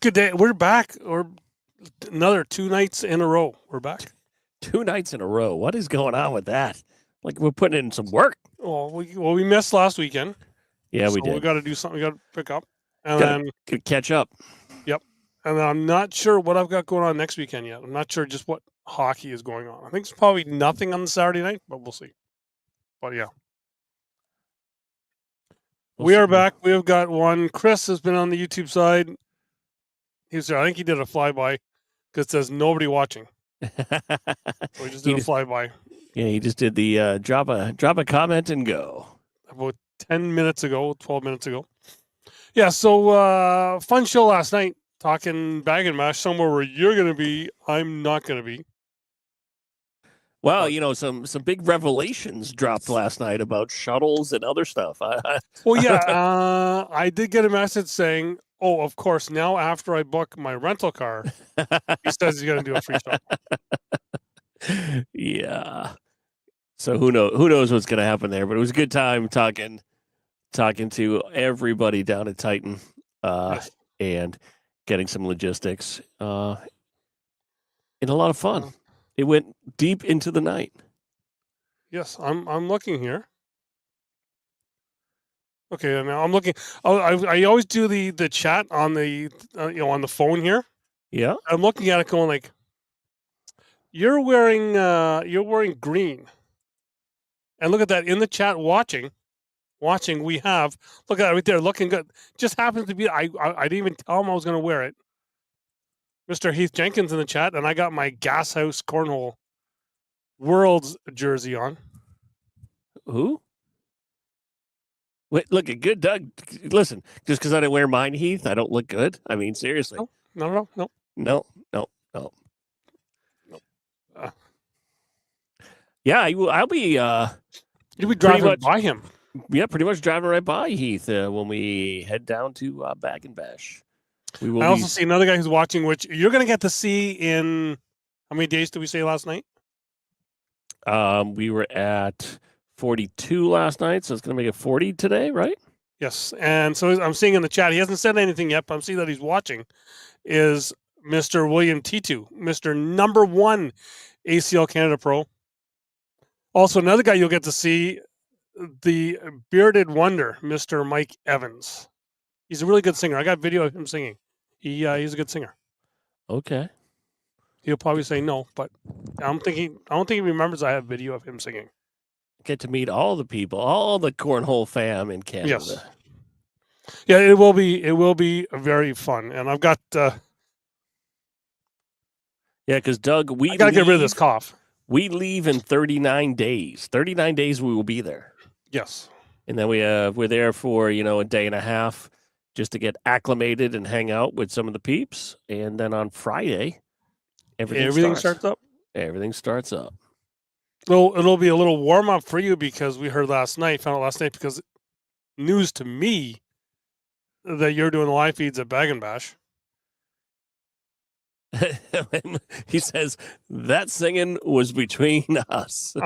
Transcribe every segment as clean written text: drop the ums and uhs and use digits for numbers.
good day. We're back. Or another 2 nights in a row. We're back. 2 nights in a row. What is going on with that? Like we're putting in some work. Well, we missed last weekend. Yeah, we So did. we got to do something. We got to pick up, and then catch up. Yep. And then I'm not sure what I've got going on next weekend yet. I'm not sure just what hockey is going on. I think it's probably nothing on the Saturday night, but we'll see. But yeah. We are back. We have got one. Chris has been on the YouTube side. He was there. I think he did a flyby because it says nobody watching. So he just did a flyby. Yeah, he just did the drop a comment and go. About 10 minutes ago, 12 minutes ago. Yeah, so fun show last night. Talking bag and mash, somewhere where you're going to be, I'm not going to be. Well, some big revelations dropped last night about shuttles and other stuff. Well, yeah, I did get a message saying, "Oh, of course, now after I book my rental car, he says he's going to do a free shuttle." Yeah. So who knows what's going to happen there? But it was a good time talking to everybody down at Titan, Yes. and getting some logistics, and a lot of fun. It went deep into the night. Yes, I'm looking here. Okay, now I'm looking. I always do the chat on the on the phone here. Yeah, I'm looking at it, going like, you're wearing green, and look at that in the chat. Watching. We have, look at that right there, looking good. Just happens to be. I didn't even tell him I was going to wear it. Mr. Heath Jenkins in the chat, and I got my Gas House Cornhole Worlds jersey on. Who? Wait, look at good, Doug. Listen, just because I didn't wear mine, Heath, I don't look good. I mean, seriously. No. Yeah, I'll be. You'll be driving by him. Yeah, pretty much driving right by Heath when we head down to Bag and Bash. I also see another guy who's watching, which you're going to get to see in, how many days did we say last night? We were at 42 last night, so it's going to make it 40 today, right? Yes, and so I'm seeing in the chat, he hasn't said anything yet, but I'm seeing that he's watching, is Mr. William T2, Mr. Number 1 ACL Canada Pro. Also, another guy you'll get to see, the bearded wonder, Mr. Mike Evans. He's a really good singer. I got video of him singing. He's a good singer. Okay. He'll probably say no, but I don't think he remembers I have video of him singing. Get to meet all the people, all the Cornhole fam in Canada. Yes. Yeah, it will be very fun, and I've got. Yeah, because Doug, I gotta get rid of this cough. We leave in 39 days. 39 days we will be there. Yes. And then we're there for a day and a half just to get acclimated and hang out with some of the peeps, and then on Friday, everything starts up. Everything starts up. Well, it'll be a little warm up for you because we found out last night, because news to me that you're doing the live feeds at Bag and Bash. He says that singing was between us.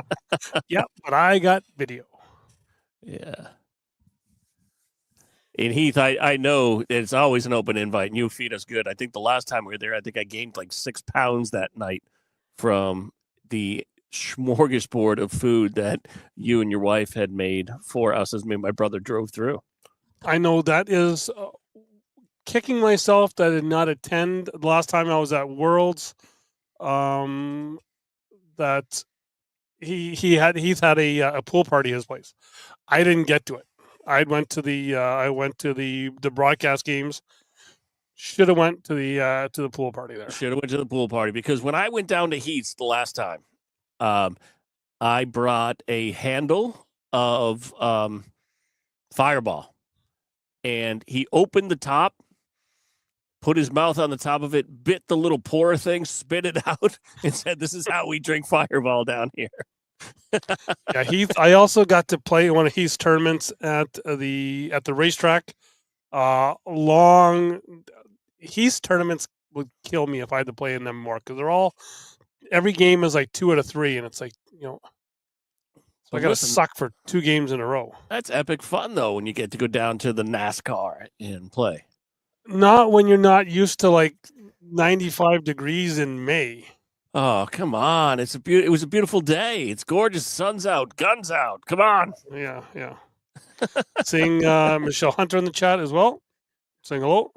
Yeah, but I got video. Yeah. And Heath, I know it's always an open invite, and you feed us good. I think the last time we were there, I think I gained like 6 pounds that night from the smorgasbord of food that you and your wife had made for us as me and my brother drove through. I know that is kicking myself that I did not attend the last time I was at Worlds. That Heath had a pool party at his place. I didn't get to it. I went to the broadcast games. Should have went to the pool party there. Should have went to the pool party, because when I went down to Heath's the last time, I brought a handle of Fireball, and he opened the top, put his mouth on the top of it, bit the little pour thing, spit it out, and said, "This is how we drink Fireball down here." Yeah, Heath. I also got to play one of Heath's tournaments at the racetrack. Heath's tournaments would kill me if I had to play in them more, because every game is like 2 out of 3, and it's like, so I got to suck for 2 games in a row. That's epic fun though when you get to go down to the NASCAR and play. Not when you're not used to like 95 degrees in May. Oh, come on. It was a beautiful day. It's gorgeous. Sun's out, guns out. Come on. Yeah, yeah. Seeing Michelle Hunter in the chat as well. Saying hello.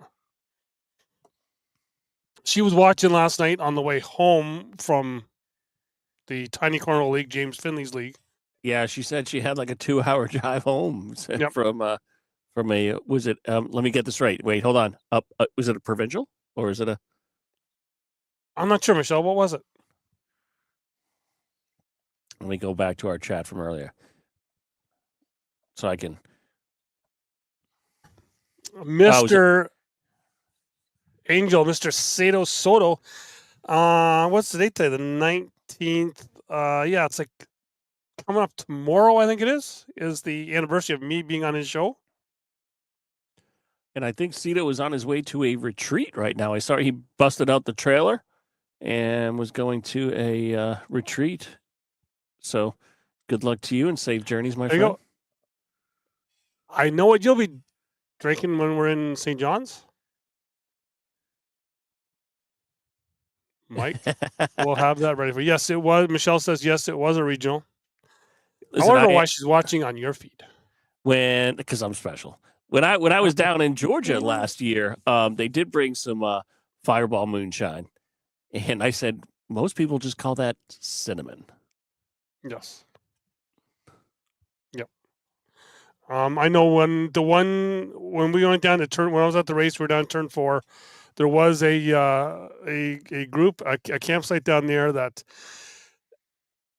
She was watching last night on the way home from the Tiny Cornhole League, James Finley's league. Yeah, she said she had like a 2-hour drive home Yep. from a was it let me get this right. Wait, hold on. Was it a provincial or is it a I'm not sure, Michelle. What was it? Let me go back to our chat from earlier. So I can Mr. Angel, Mr. Sato Soto. What's the date today? The 19th. Yeah, it's like coming up tomorrow, I think it is the anniversary of me being on his show. And I think Cito was on his way to a retreat right now. I saw he busted out the trailer and was going to a retreat. So good luck to you and safe journeys, my friend. You go. I know what you'll be drinking when we're in St. John's. Mike, we'll have that ready for you. Yes, it was. Michelle says, yes, it was a regional. Listen, I want to know why she's watching on your feed. Because I'm special. When I was down in Georgia last year, they did bring some Fireball moonshine. And I said, most people just call that cinnamon. Yes. Yep. I know when we went down to turn, when I was at the race, we were down turn 4. There was a group, a campsite down there that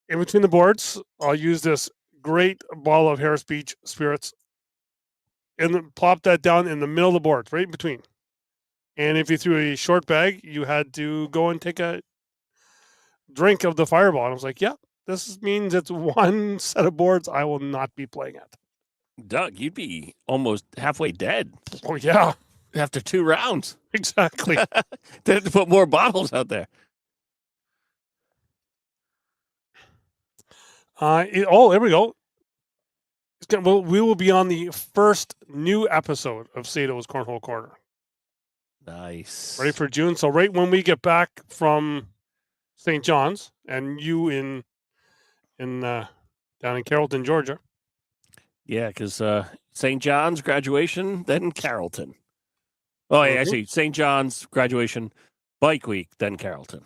in between the boards, I'll use this great bottle of Harris Beach spirits and plop that down in the middle of the board, right in between. And if you threw a short bag, you had to go and take a drink of the Fireball. And I was like, yeah, this means it's one set of boards I will not be playing at. Doug, you'd be almost halfway dead. Oh, yeah. After 2 rounds. Exactly. They have to put more bottles out there. There we go. We will be on the first new episode of Sato's Cornhole Corner. Nice. Ready for June. So right when we get back from St. John's and you in down in Carrollton, Georgia. Yeah, because St. John's graduation, then Carrollton. Oh, yeah, actually, St. John's graduation, Bike Week, then Carrollton.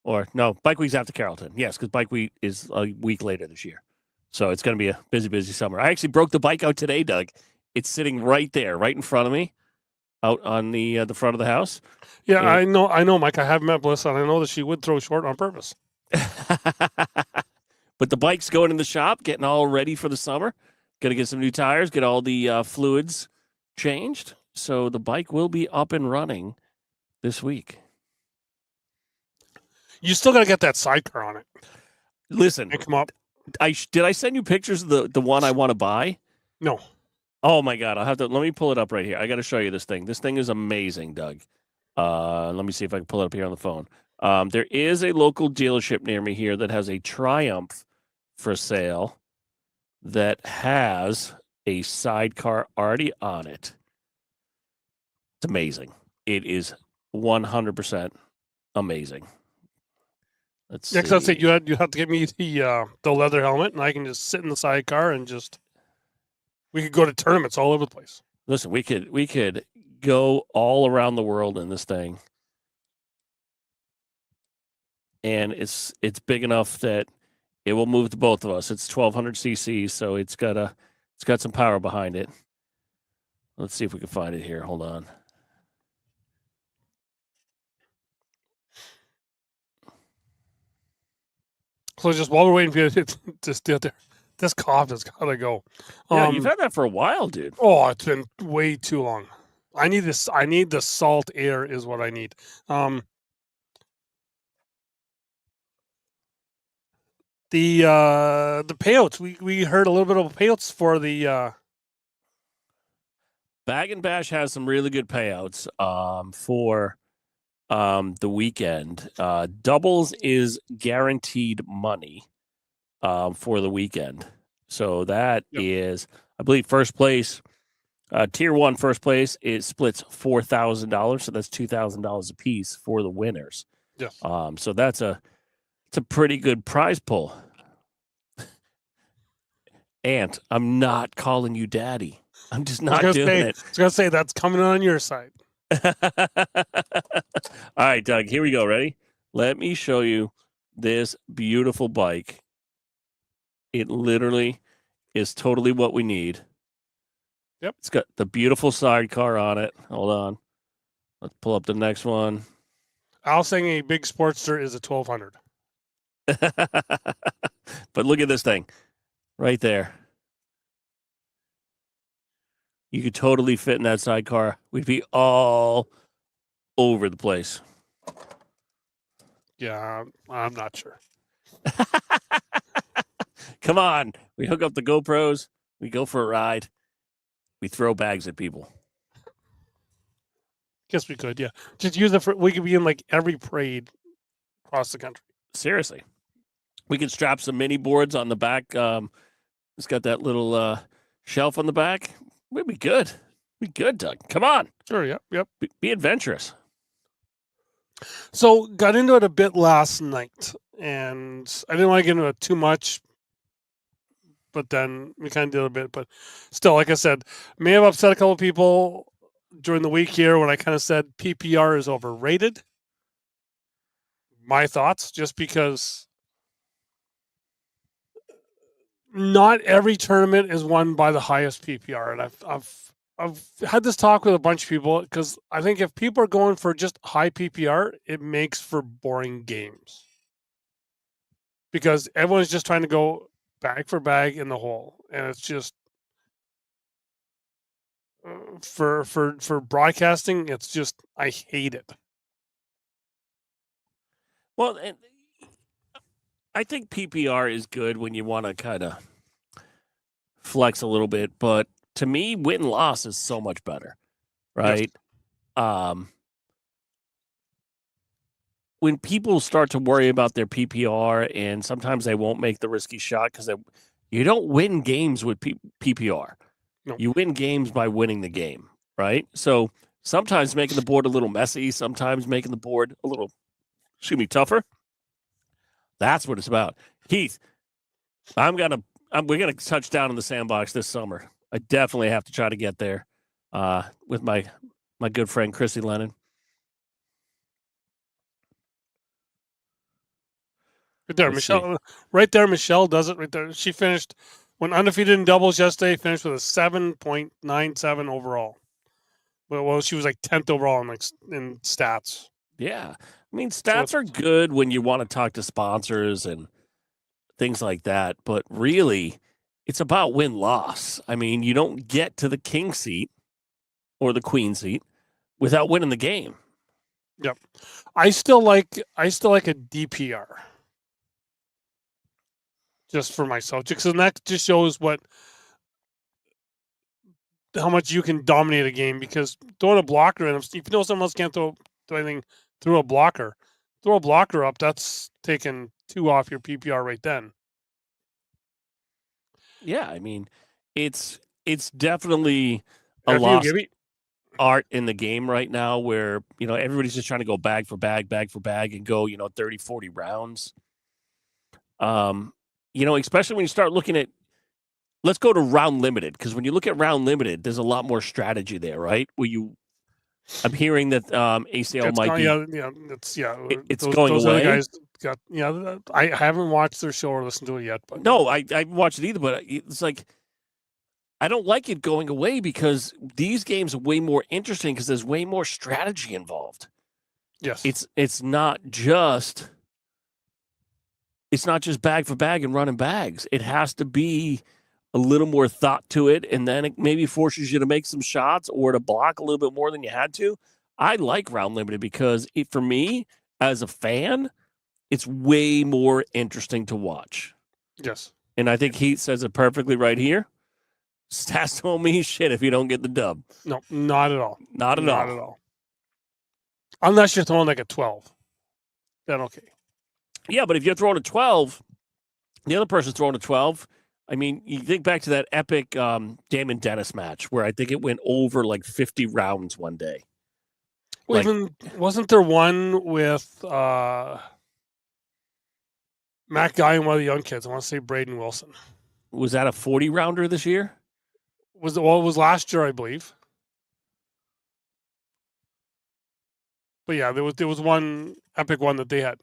Or, no, Bike Week's after Carrollton. Yes, because Bike Week is a week later this year. So it's going to be a busy, busy summer. I actually broke the bike out today, Doug. It's sitting right there, right in front of me, out on the front of the house. Yeah, I know, Mike. I have met Melissa, and I know that she would throw short on purpose. But the bike's going in the shop, getting all ready for the summer. Going to get some new tires, get all the fluids changed. So the bike will be up and running this week. You still got to get that sidecar on it. Listen, and come up. Did I send you pictures of the one I want to buy? No. Oh my God! Let me pull it up right here. I got to show you this thing. This thing is amazing, Doug. Let me see if I can pull it up here on the phone. There is a local dealership near me here that has a Triumph for sale that has a sidecar already on it. It's amazing. It is 100% amazing. Let's see. Yeah, because you have to get me the leather helmet, and I can just sit in the sidecar and we could go to tournaments all over the place. Listen, we could go all around the world in this thing, and it's big enough that it will move the both of us. It's 1200 cc, so it's got some power behind it. Let's see if we can find it here. Hold on. So just while we're waiting for you to stay there, this cough has got to go. Yeah, you've had that for a while, dude. Oh, it's been way too long. I need this. I need the salt air is what I need. The payouts. We heard a little bit of payouts for the Bag and Bash has some really good payouts for the weekend. Doubles is guaranteed money for the weekend. So that is, I believe, first place Tier 1 first place, it splits $4,000, so that's $2,000 a piece for the winners. Yes. So it's a pretty good prize pull. Aunt, I'm not calling you daddy. I'm just not doing it. I was gonna say that's coming on your side. All right, Doug, here we go. Ready? Let me show you this beautiful bike. It literally is totally what we need. Yep. It's got the beautiful sidecar on it. Hold on. Let's pull up the next one. Al saying a big Sportster is a 1200. But look at this thing right there. You could totally fit in that sidecar. We'd be all over the place. Yeah, I'm not sure. Come on. We hook up the GoPros. We go for a ride. We throw bags at people. Guess we could, yeah. Just use it for, we could be in like every parade across the country. Seriously. We could strap some mini boards on the back. It's got that little shelf on the back. We'd be good. Be good, Doug. Come on. Sure, yep. Be adventurous. So got into it a bit last night, and I didn't want to get into it too much, but then we kind of did a bit. But still, like I said, may have upset a couple of people during the week here when I kind of said PPR is overrated. My thoughts, just because not every tournament is won by the highest PPR, and I've had this talk with a bunch of people because I think if people are going for just high PPR, it makes for boring games because everyone's just trying to go bag for bag in the hole, and it's just for broadcasting, it's just I hate it. Well, and I think PPR is good when you want to kind of flex a little bit, but to me, win and loss is so much better, right? Yes. When people start to worry about their PPR, and sometimes they won't make the risky shot because you don't win games with PPR. No. You win games by winning the game, right? So sometimes making the board a little messy, sometimes making the board a little, tougher. That's what it's about. Heath, we're gonna touch down in the sandbox this summer. I definitely have to try to get there with my good friend Chrissy Lennon. Right there, Michelle. Right there, Michelle does it. Right there, she finished when undefeated in doubles yesterday. Finished with a 7.97 overall. Well, she was like 10th overall in stats. Yeah, I mean stats are good when you want to talk to sponsors and things like that, but really, it's about win-loss. I mean, you don't get to the king seat or the queen seat without winning the game. Yep, I still like a DPR. Just for myself, because that just shows how much you can dominate a game. Because throwing a blocker in, if you know someone else can't throw anything through a blocker, throw a blocker up. That's taking 2 off your PPR right then. Yeah, I mean, it's definitely a lost art in the game right now, where everybody's just trying to go bag for bag, and go 30, 40 rounds. Especially when you start looking at, let's go to round limited, because when you look at round limited, there's a lot more strategy there, right? I'm hearing that ACL might be. It's going away. Other guys I haven't watched their show or listened to it yet. But no, I haven't watched it either. But it's like I don't like it going away because these games are way more interesting because there's way more strategy involved. Yes, it's not just bag for bag and running bags. It has to be a little more thought to it, and then it maybe forces you to make some shots or to block a little bit more than you had to. I like round limited because for me, as a fan, it's way more interesting to watch. Yes. And I think Heath says it perfectly right here. Stats don't mean shit if you don't get the dub. No, not at all. Not at all. Unless you're throwing like a 12. Then okay. Yeah, but if you're throwing a 12, the other person's throwing a 12, I mean, you think back to that epic Damon Dennis match where I think it went over like 50 rounds one day. Well, Like- even wasn't there one with Matt Guy and one of the young kids? I want to say Braden Wilson. Was that a 40 rounder this year? It was last year, I believe. But yeah, there was one epic one that they had.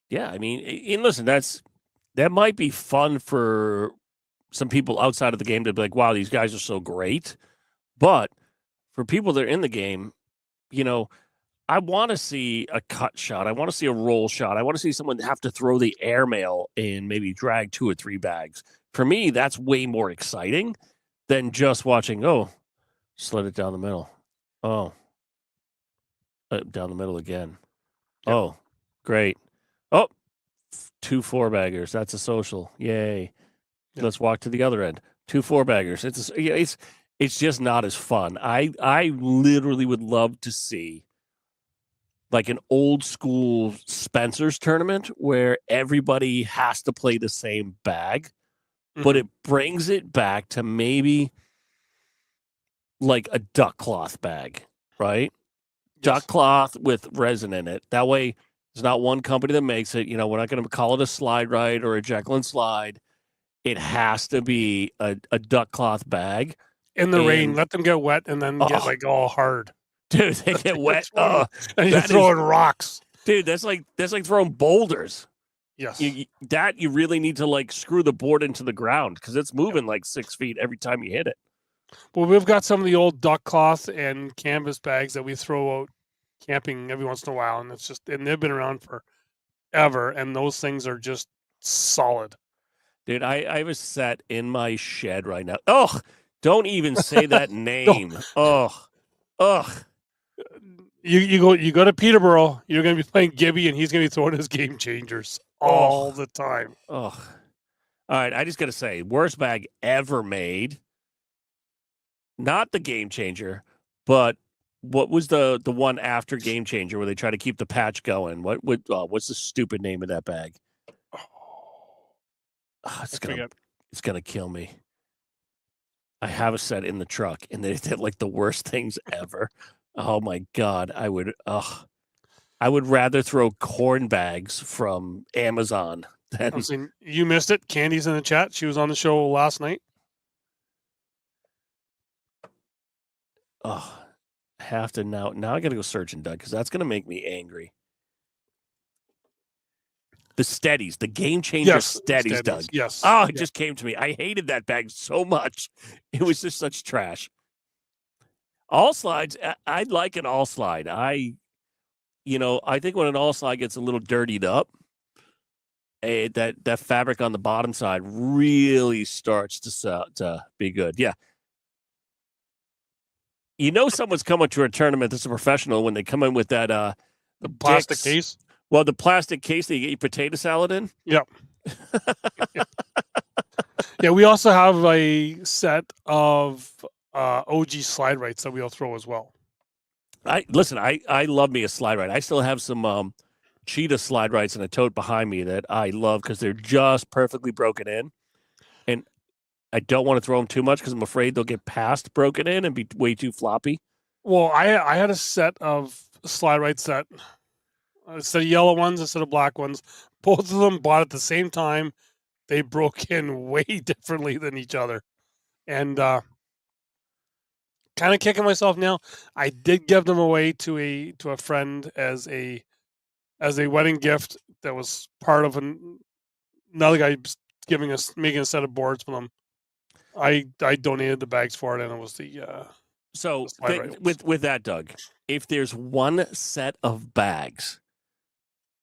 Yeah, I mean, and listen, that might be fun for some people outside of the game to be like, wow, these guys are so great. But for people that are in the game, you know, I want to see a cut shot. I want to see a roll shot. I want to see someone have to throw the airmail and maybe drag 2 or 3 bags. For me, that's way more exciting than just watching, oh, slid it down the middle. Oh, down the middle again. Yep. Oh, great. Oh, 2 4-baggers. That's a social. Yay. Yep. Let's walk to the other end. 2 4-baggers. It's just not as fun. I literally would love to see like an old school Spencer's tournament where everybody has to play the same bag, but it brings it back to maybe like a duck cloth bag, right? Yes. Duck cloth with resin in it. That way, there's not one company that makes it. You know, we're not going to call it a slide ride or a Jekyll and slide. It has to be a duck cloth bag. In the rain, let them get wet and then get like all hard. Dude, they get wet. And you're throwing rocks. Dude, that's like throwing boulders. Yes. You really need to like screw the board into the ground because it's moving like 6 feet every time you hit it. Well, we've got some of the old duck cloth and canvas bags that we throw out camping every once in a while, and they've been around forever, and those things are just solid. Dude, I have a set in my shed right now. Oh, don't even say that name. Ugh. You go to Peterborough, you're going to be playing Gibby, and he's going to be throwing his game changers all the time. Oh, all right. I just got to say, worst bag ever made. Not the game changer, but what was the one after game changer where they try to keep the patch going? What's the stupid name of that bag? It's gonna kill me. I have a set in the truck, and they're like the worst things ever. Oh my god, I would rather throw corn bags from Amazon than. I'm saying you missed it. Candy's in the chat. She was on the show last night. Oh, I have to now. Now I got to go searching, Doug, because that's gonna make me angry. The steadies, the game changer steadies, Doug. Yes. Oh, it just came to me. I hated that bag so much. It was just such trash. All slides, I'd like an all slide. I think when an all slide gets a little dirtied up, that fabric on the bottom side really starts to be good. Yeah. You know someone's coming to a tournament that's a professional when they come in with that the plastic case. Well, the plastic case that you get your potato salad in. Yep. Yeah, we also have a set of OG slide rights that we'll throw as well. I love me a slide right. I still have some cheetah slide rights in a tote behind me that I love because they're just perfectly broken in, and I don't want to throw them too much because I'm afraid they'll get past broken in and be way too floppy. Well, I had a set of slide rights that instead of yellow ones, instead of black ones, both of them bought at the same time. They broke in way differently than each other, and kind of kicking myself now. I did give them away to a friend as a wedding gift. That was part of another guy making a set of boards for them. I donated the bags for it, and it was the so the with that, Doug. If there's one set of bags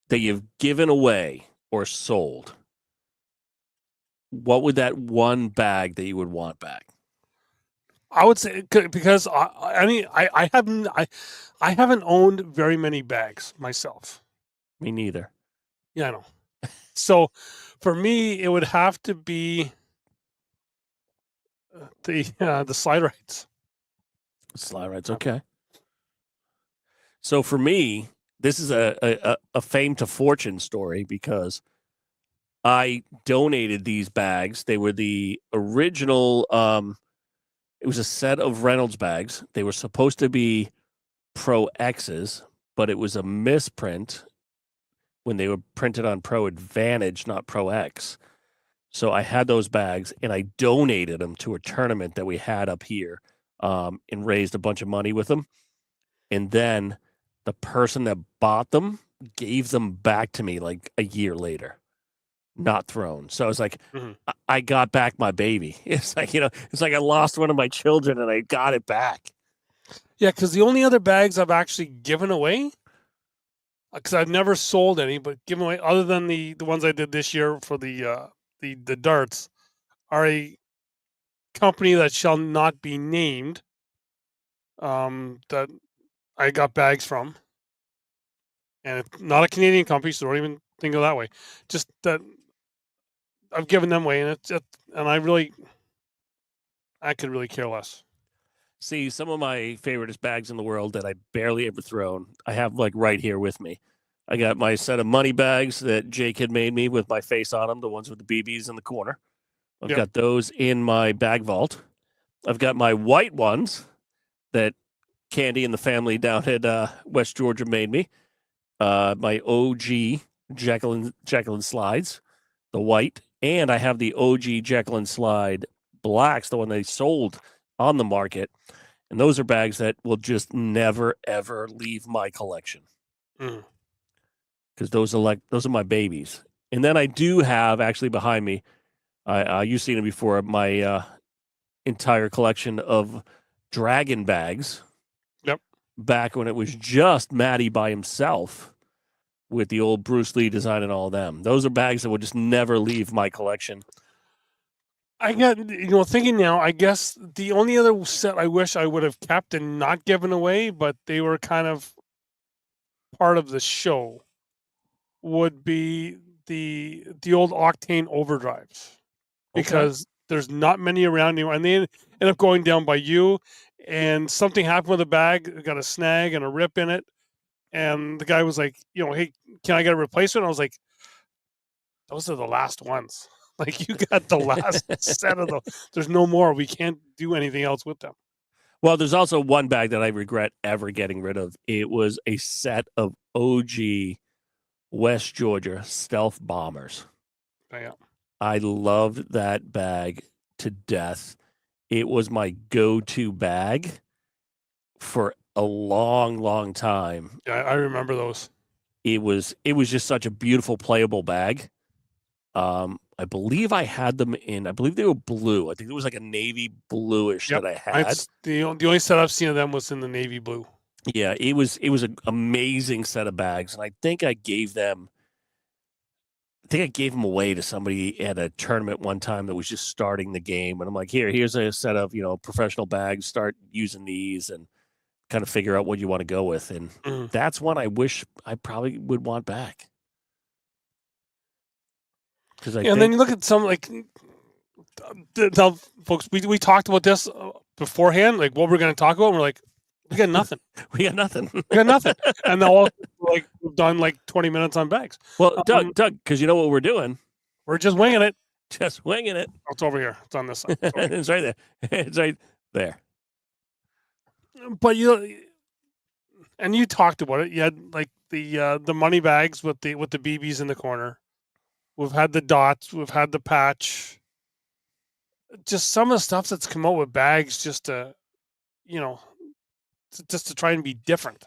that you've given away or sold, what would that one bag that you would want back? I would say because I haven't owned very many bags myself. Me neither. Yeah, I know. So for me, it would have to be the slide rights. Slide rights, okay. So for me, this is a fame to fortune story because I donated these bags. They were the original. It was a set of Reynolds bags. They were supposed to be Pro X's, but it was a misprint when they were printed on Pro Advantage, not Pro X. So I had those bags and I donated them to a tournament that we had up here, and raised a bunch of money with them. And then the person that bought them gave them back to me like a year later, not thrown. So I was like, I got back my baby. It's like, it's like I lost one of my children and I got it back. Yeah, because the only other bags I've actually given away, because I've never sold any, but given away other than the ones I did this year for the darts, are a company that shall not be named. That I got bags from, and it's not a Canadian company, so don't even think of it that way. Just that I've given them away, and I could really care less. See, some of my favoriteest bags in the world that I barely ever thrown, I have like right here with me. I got my set of money bags that Jake had made me with my face on them, the ones with the BBs in the corner. I've got those in my bag vault. I've got my white ones that Candy and the family down at West Georgia made me. My OG Jekyll slides, the white, and I have the OG Jekyll slide blacks, the one they sold on the market. And those are bags that will just never, ever leave my collection. Because those are my babies. And then I do have, actually behind me, you've seen it before, my entire collection of dragon bags. Yep. Back when it was just Matty by himself with the old Bruce Lee design and all of them. Those are bags that will just never leave my collection. I got, thinking now, I guess the only other set I wish I would have kept and not given away, but they were kind of part of the show, would be the old Octane overdrives, because there's not many around anymore, and they end up going down by you, and something happened with the bag, got a snag and a rip in it, and the guy was like, hey, can I get a replacement? I was like, those are the last ones. Like, you got the last set of them. There's no more. We can't do anything else with them. Well, there's also one bag that I regret ever getting rid of. It was a set of OG West Georgia stealth bombers. Yeah. I loved that bag to death. It was my go-to bag for a long, long time. Yeah, I remember those. It was just such a beautiful, playable bag. I believe I had them I believe they were blue. I think it was like a navy bluish that I had. The only set I've seen of them was in the navy blue. Yeah, it was an amazing set of bags, and I think I gave them away to somebody at a tournament one time that was just starting the game, and I'm like, here's a set of professional bags. Start using these and kind of figure out what you want to go with, and that's one I wish I probably would want back. And then you look at some, like, folks, we talked about this beforehand, like what we're going to talk about, and we're like, we got nothing. We got nothing. And they'll all, like, we've done like 20 minutes on bags. Well, Doug, because you know what we're doing? We're just winging it. Just winging it. Oh, it's over here. It's on this side. It's right there. It's right there. But and you talked about it. You had like the money bags with the BBs in the corner. We've had the dots. We've had the patch. Just some of the stuff that's come out with bags, just to try and be different.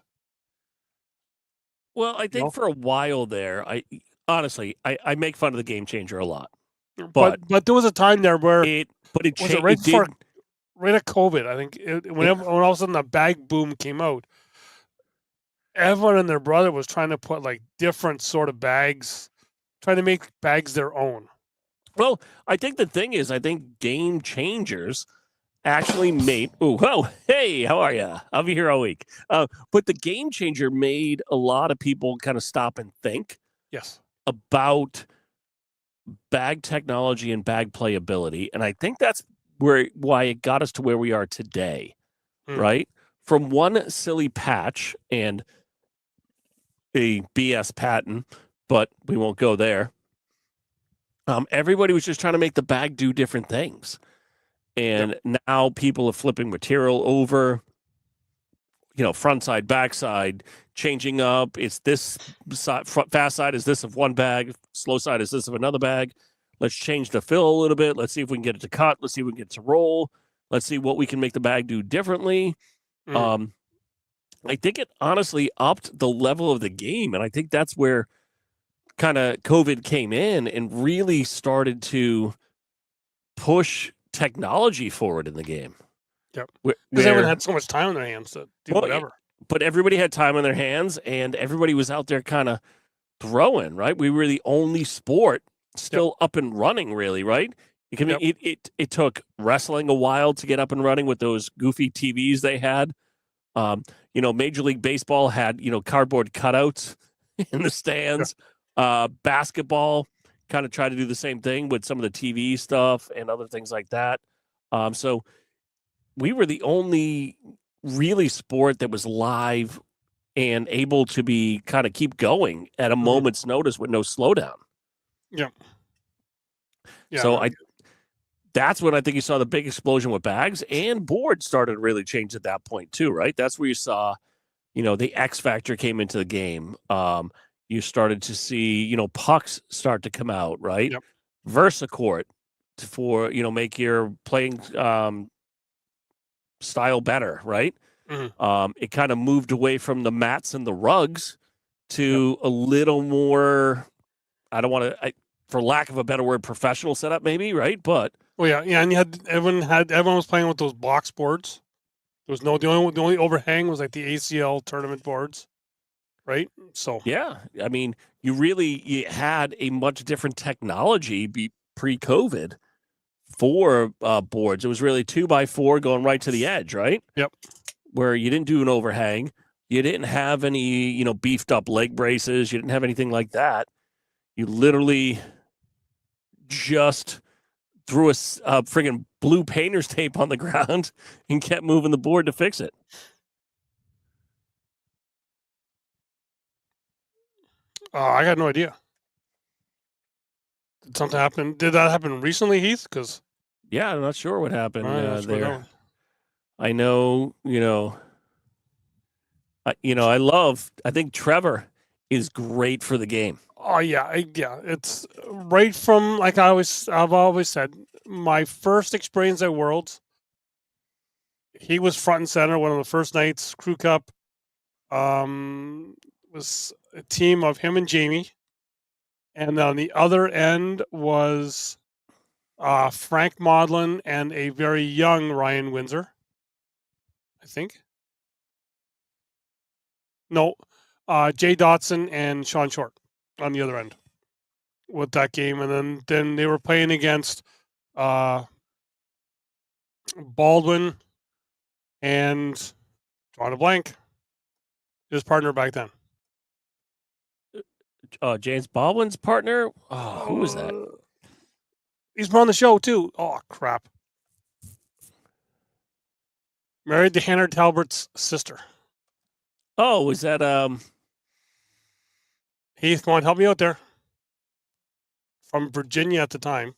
Well, I think for a while there, I honestly make fun of the Game Changer a lot. But there was a time there where it was it right at COVID. I think when all of a sudden the bag boom came out, everyone and their brother was trying to put like different sort of bags, trying to make bags their own. Well, I think the thing is, I think Game Changers actually made. Oh, hey, how are you? I'll be here all week. But the Game Changer made a lot of people kind of stop and think. Yes. About bag technology and bag playability, and I think that's why it got us to where we are today, right? From one silly patch and a BS patent, but we won't go there. everybody was just trying to make the bag do different things. And now people are flipping material over, front side, back side, changing up. It's this side, fast side is this of one bag, slow side is this of another bag. Let's change the fill a little bit. Let's see if we can get it to cut. Let's see if we can get it to roll. Let's see what we can make the bag do differently. I think it honestly upped the level of the game. And I think that's where kind of COVID came in and really started to push technology forward in the game. Yep. Because everyone had so much time on their hands to do whatever. But everybody had time on their hands, and everybody was out there kind of throwing, right? We were the only sport still up and running, really, right? It took wrestling a while to get up and running with those goofy TVs they had. Major League Baseball had, cardboard cutouts in the stands. Basketball kind of tried to do the same thing with some of the TV stuff and other things like that. So we were the only really sport that was live and able to be kind of keep going at a moment's notice with no slowdown. Yeah. So that's when I think you saw the big explosion with bags, and boards started to really change at that point too, right? That's where you saw, the X factor came into the game. You started to see, pucks start to come out, right? Yep. VersaCourt for, make your playing style better, right? It kind of moved away from the mats and the rugs to a little more, I don't want to, for lack of a better word, professional setup maybe, right? But and everyone was playing with those box boards. There was the only overhang was like the ACL tournament boards, right? So I mean, you had a much different technology pre-COVID for boards. It was really 2x4 going right to the edge, right? Yep. Where you didn't do an overhang, you didn't have any, beefed up leg braces, you didn't have anything like that. You literally just threw a friggin' blue painter's tape on the ground and kept moving the board to fix it. I got no idea. Did something happen? Did that happen recently, Heath? Because I'm not sure what happened there. I know, I think Trevor is great for the game. Oh yeah, it's right from like I've always said, my first experience at Worlds, he was front and center. One of the first nights, Crew Cup, was a team of him and Jamie, and on the other end was Frank Maudlin and a very young Ryan Windsor, I think. No, Jay Dotson and Sean Short on the other end with that game. And then they were playing against Baldwin and drawing a blank, his partner back then. James Baldwin's partner? Who was that? He's been on the show too. Oh, crap. Married to Hannah Talbert's sister. Oh, was that Heath, come on, help me out there. From Virginia at the time.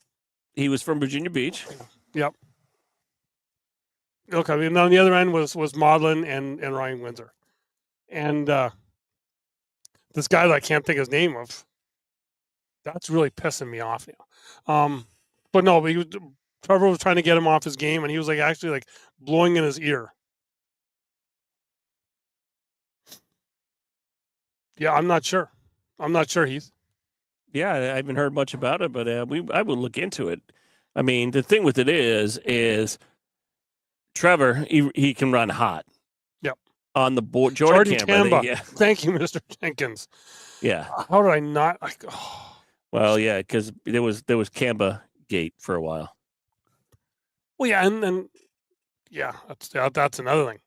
He was from Virginia Beach. Yep. Okay, and on the other end was Maudlin and Ryan Windsor. And this guy that I can't think his name of, that's really pissing me off now. But Trevor was trying to get him off his game, and he was actually blowing in his ear. Yeah, I'm not sure. Heath. Yeah, I haven't heard much about it, but I would look into it. I mean, the thing with it is Trevor, he can run hot. Yep. On the board, Jordan Tamba. Yeah. Thank you, Mr. Jenkins. Yeah. How did I not? Well, yeah, because there was Kamba Gate for a while. Well, yeah, and yeah, that's another thing.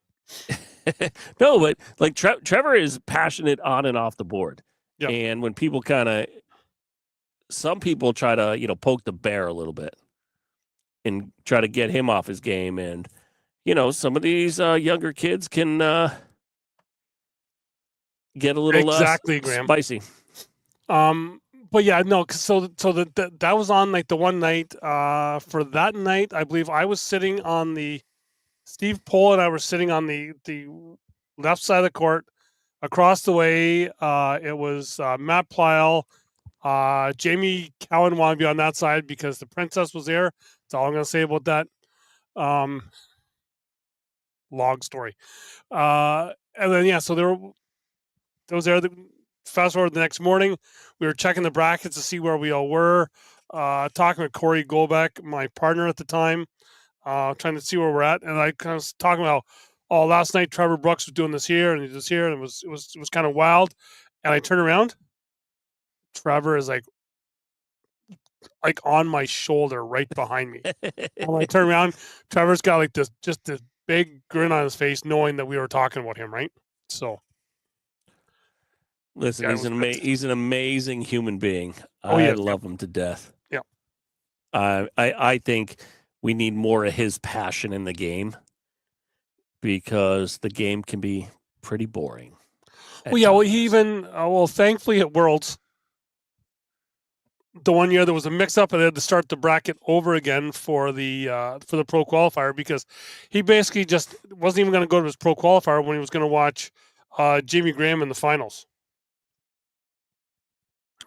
No, but Trevor is passionate on and off the board. Yep. And when people some people try to, poke the bear a little bit and try to get him off his game. And, some of these younger kids can get a little exactly, Graham. spicy. But but yeah, no. That was on like the one night. For that night, I believe I was sitting on the Steve Pohl and I were sitting on the left side of the court. Across the way, it was Matt Plyle. Jamie Cowan wanted to be on that side because the princess was there. That's all I'm going to say about that. Long story. And then yeah, so there was there. Fast forward the next morning, we were checking the brackets to see where we all were. Talking with Corey Golbeck, my partner at the time, trying to see where we're at, and I kind of talking about, oh, last night Trevor Brooks was doing this here and he was here, and it was kind of wild. And I turn around, Trevor is like on my shoulder, right behind me. And when I turn around, Trevor's got like this big grin on his face, knowing that we were talking about him, right? So. Listen, Yeah, he's an amazing human being. Oh, I yeah. love him to death. Yeah. I think we need more of his passion in the game because the game can be pretty boring. Well, yeah. Well, he even thankfully at Worlds, the one year there was a mix-up and they had to start the bracket over again for the pro qualifier, because he basically just wasn't even going to go to his pro qualifier when he was going to watch Jamie Graham in the finals,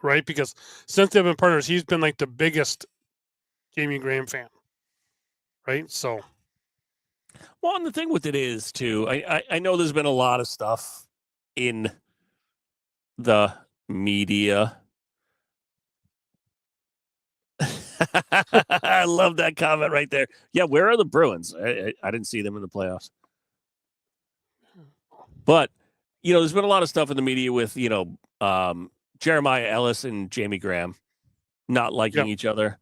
right? Because since they've been partners, he's been like the biggest Jamie Graham fan, right? So, well, and the thing with it is too, I know there's been a lot of stuff in the media. I love that comment right there. Yeah, where are the Bruins? I didn't see them in the playoffs. But, there's been a lot of stuff in the media with, Jeremiah Ellis and Jamie Graham not liking each other,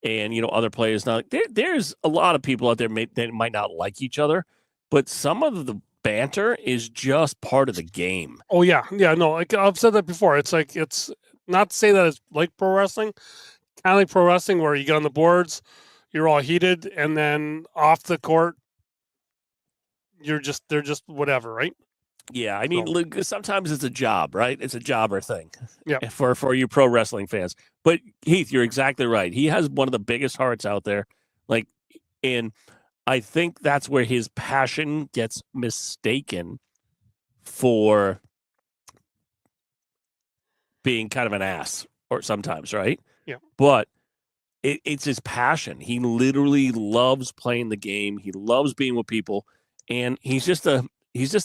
and, other players not. There's a lot of people out there that might not like each other, but some of the banter is just part of the game. Oh, yeah. Yeah, no, like I've said that before. It's like, it's not to say that it's like pro wrestling, kind of like pro wrestling where you get on the boards, you're all heated, and then off the court, they're just whatever, right? Yeah, I mean, look, sometimes it's a job, right? It's a jobber thing. Yeah. For you pro wrestling fans. But Heath, you're exactly right. He has one of the biggest hearts out there. And I think that's where his passion gets mistaken for being kind of an ass, or sometimes, right? Yeah. But it's his passion. He literally loves playing the game. He loves being with people, and he's just a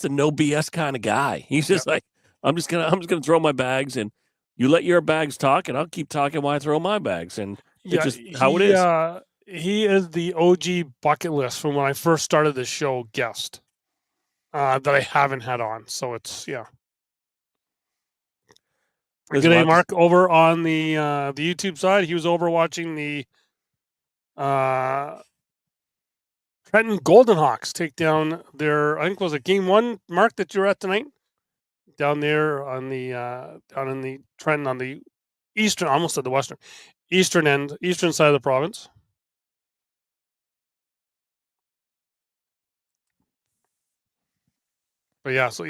no BS kind of guy. He's just like, I'm just gonna throw my bags, and you let your bags talk, and I'll keep talking while I throw my bags, and it's just how it is. He is the OG bucket list from when I first started the show guest that I haven't had on. So it's Good day, Mark. Over on the YouTube side, he was over watching the Trenton Golden Hawks take down their, I think was it game one, Mark, that you were at tonight? Down there on the down in the Trenton on the eastern, almost at the western, eastern side of the province. But so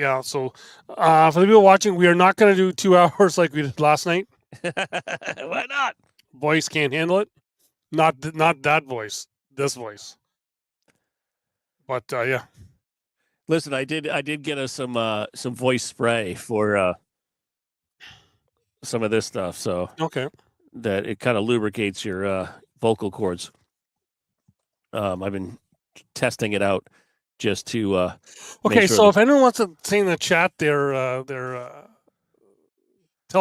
for the people watching, we are not going to do 2 hours like we did last night. Why not? Voice can't handle it. Not that voice. This voice. But yeah. Listen, I did get us some voice spray for some of this stuff, so okay, that it kind of lubricates your vocal cords. I've been testing it out just to okay. So if anyone wants to say in the chat, tell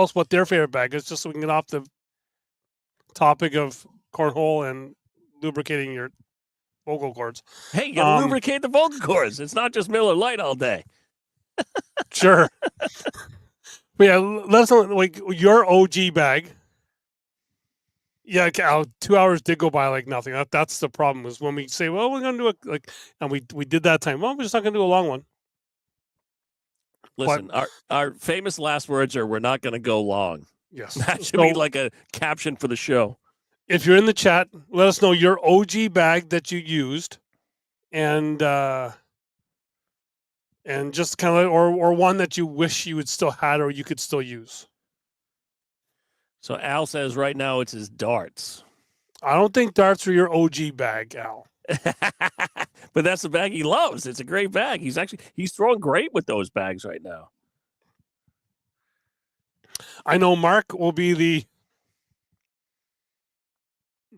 us what their favorite bag is, just so we can get off the topic of cornhole and lubricating your vocal cords. Hey, you gotta lubricate the vocal cords. It's not just Miller Lite all day. Sure. But yeah, let us know like your OG bag. Yeah, 2 hours did go by like nothing. That's the problem, is when we say, well, we're gonna do it like, and we did that time. Well, we're just not gonna do a long one. Listen, our famous last words are, "We're not gonna go long." Yes, that should be like a caption for the show. If you're in the chat, let us know your OG bag that you used, and just kind of or one that you wish you would still had or you could still use. So Al says right now it's his darts. I don't think darts are your OG bag, Al. But that's the bag he loves. It's a great bag. He's throwing great with those bags right now. I know Mark will be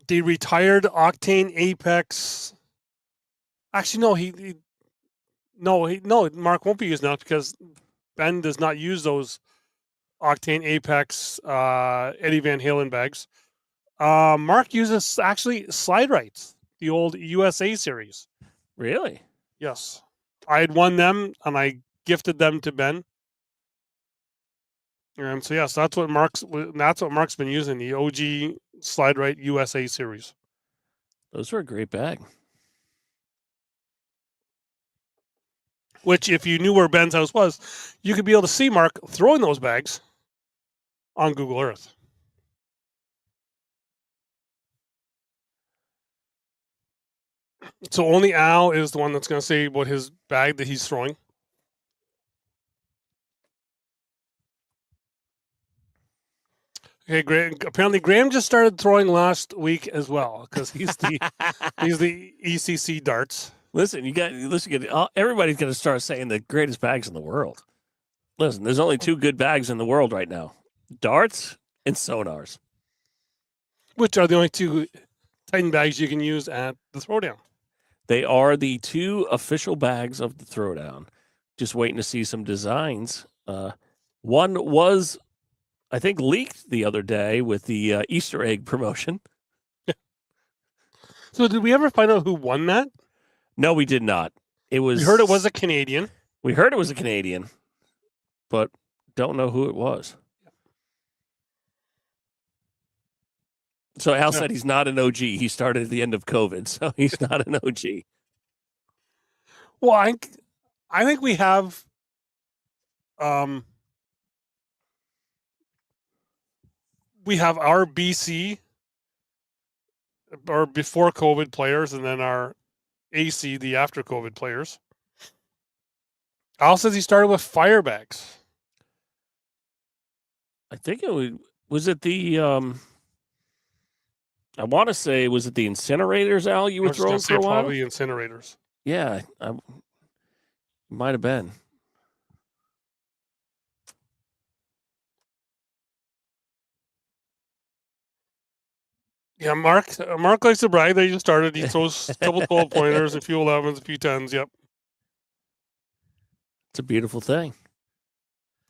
the retired Octane Apex. Actually, no. Mark won't be using that because Ben does not use those Octane Apex Eddie Van Halen bags. Mark uses actually slide rights, the old USA series. Really? Yes, I had won them and I gifted them to Ben. And so yes, that's what Mark's been using, the OG slide right USA series. Those are a great bag. Which, if you knew where Ben's house was, you could be able to see Mark throwing those bags on Google Earth. So only Al is the one that's going to say about his bag that he's throwing. Okay, Graham. Apparently, Graham just started throwing last week as well because he's the ECC darts. Listen, everybody's going to start saying the greatest bags in the world. Listen, there's only two good bags in the world right now: darts and sonars. Which are the only two Titan bags you can use at the Throwdown. They are the two official bags of the Throwdown. Just waiting to see some designs. One was, I think, leaked the other day with the Easter egg promotion. So did we ever find out who won that? No, we did not. We heard it was a Canadian. We heard it was a Canadian, but don't know who it was. So Al said he's not an OG. He started at the end of COVID, so he's not an OG. Well, I think we have our BC or before COVID players, and then our AC, the after COVID players. Al says he started with firebags. I think it was it the I want to say, was it the incinerators, Al, you were throwing for a while? Probably incinerators. Yeah, might have been. Yeah, Mark likes to brag that he just started. He throws a couple 12-pointers, a few 11s, a few 10s. Yep. It's a beautiful thing.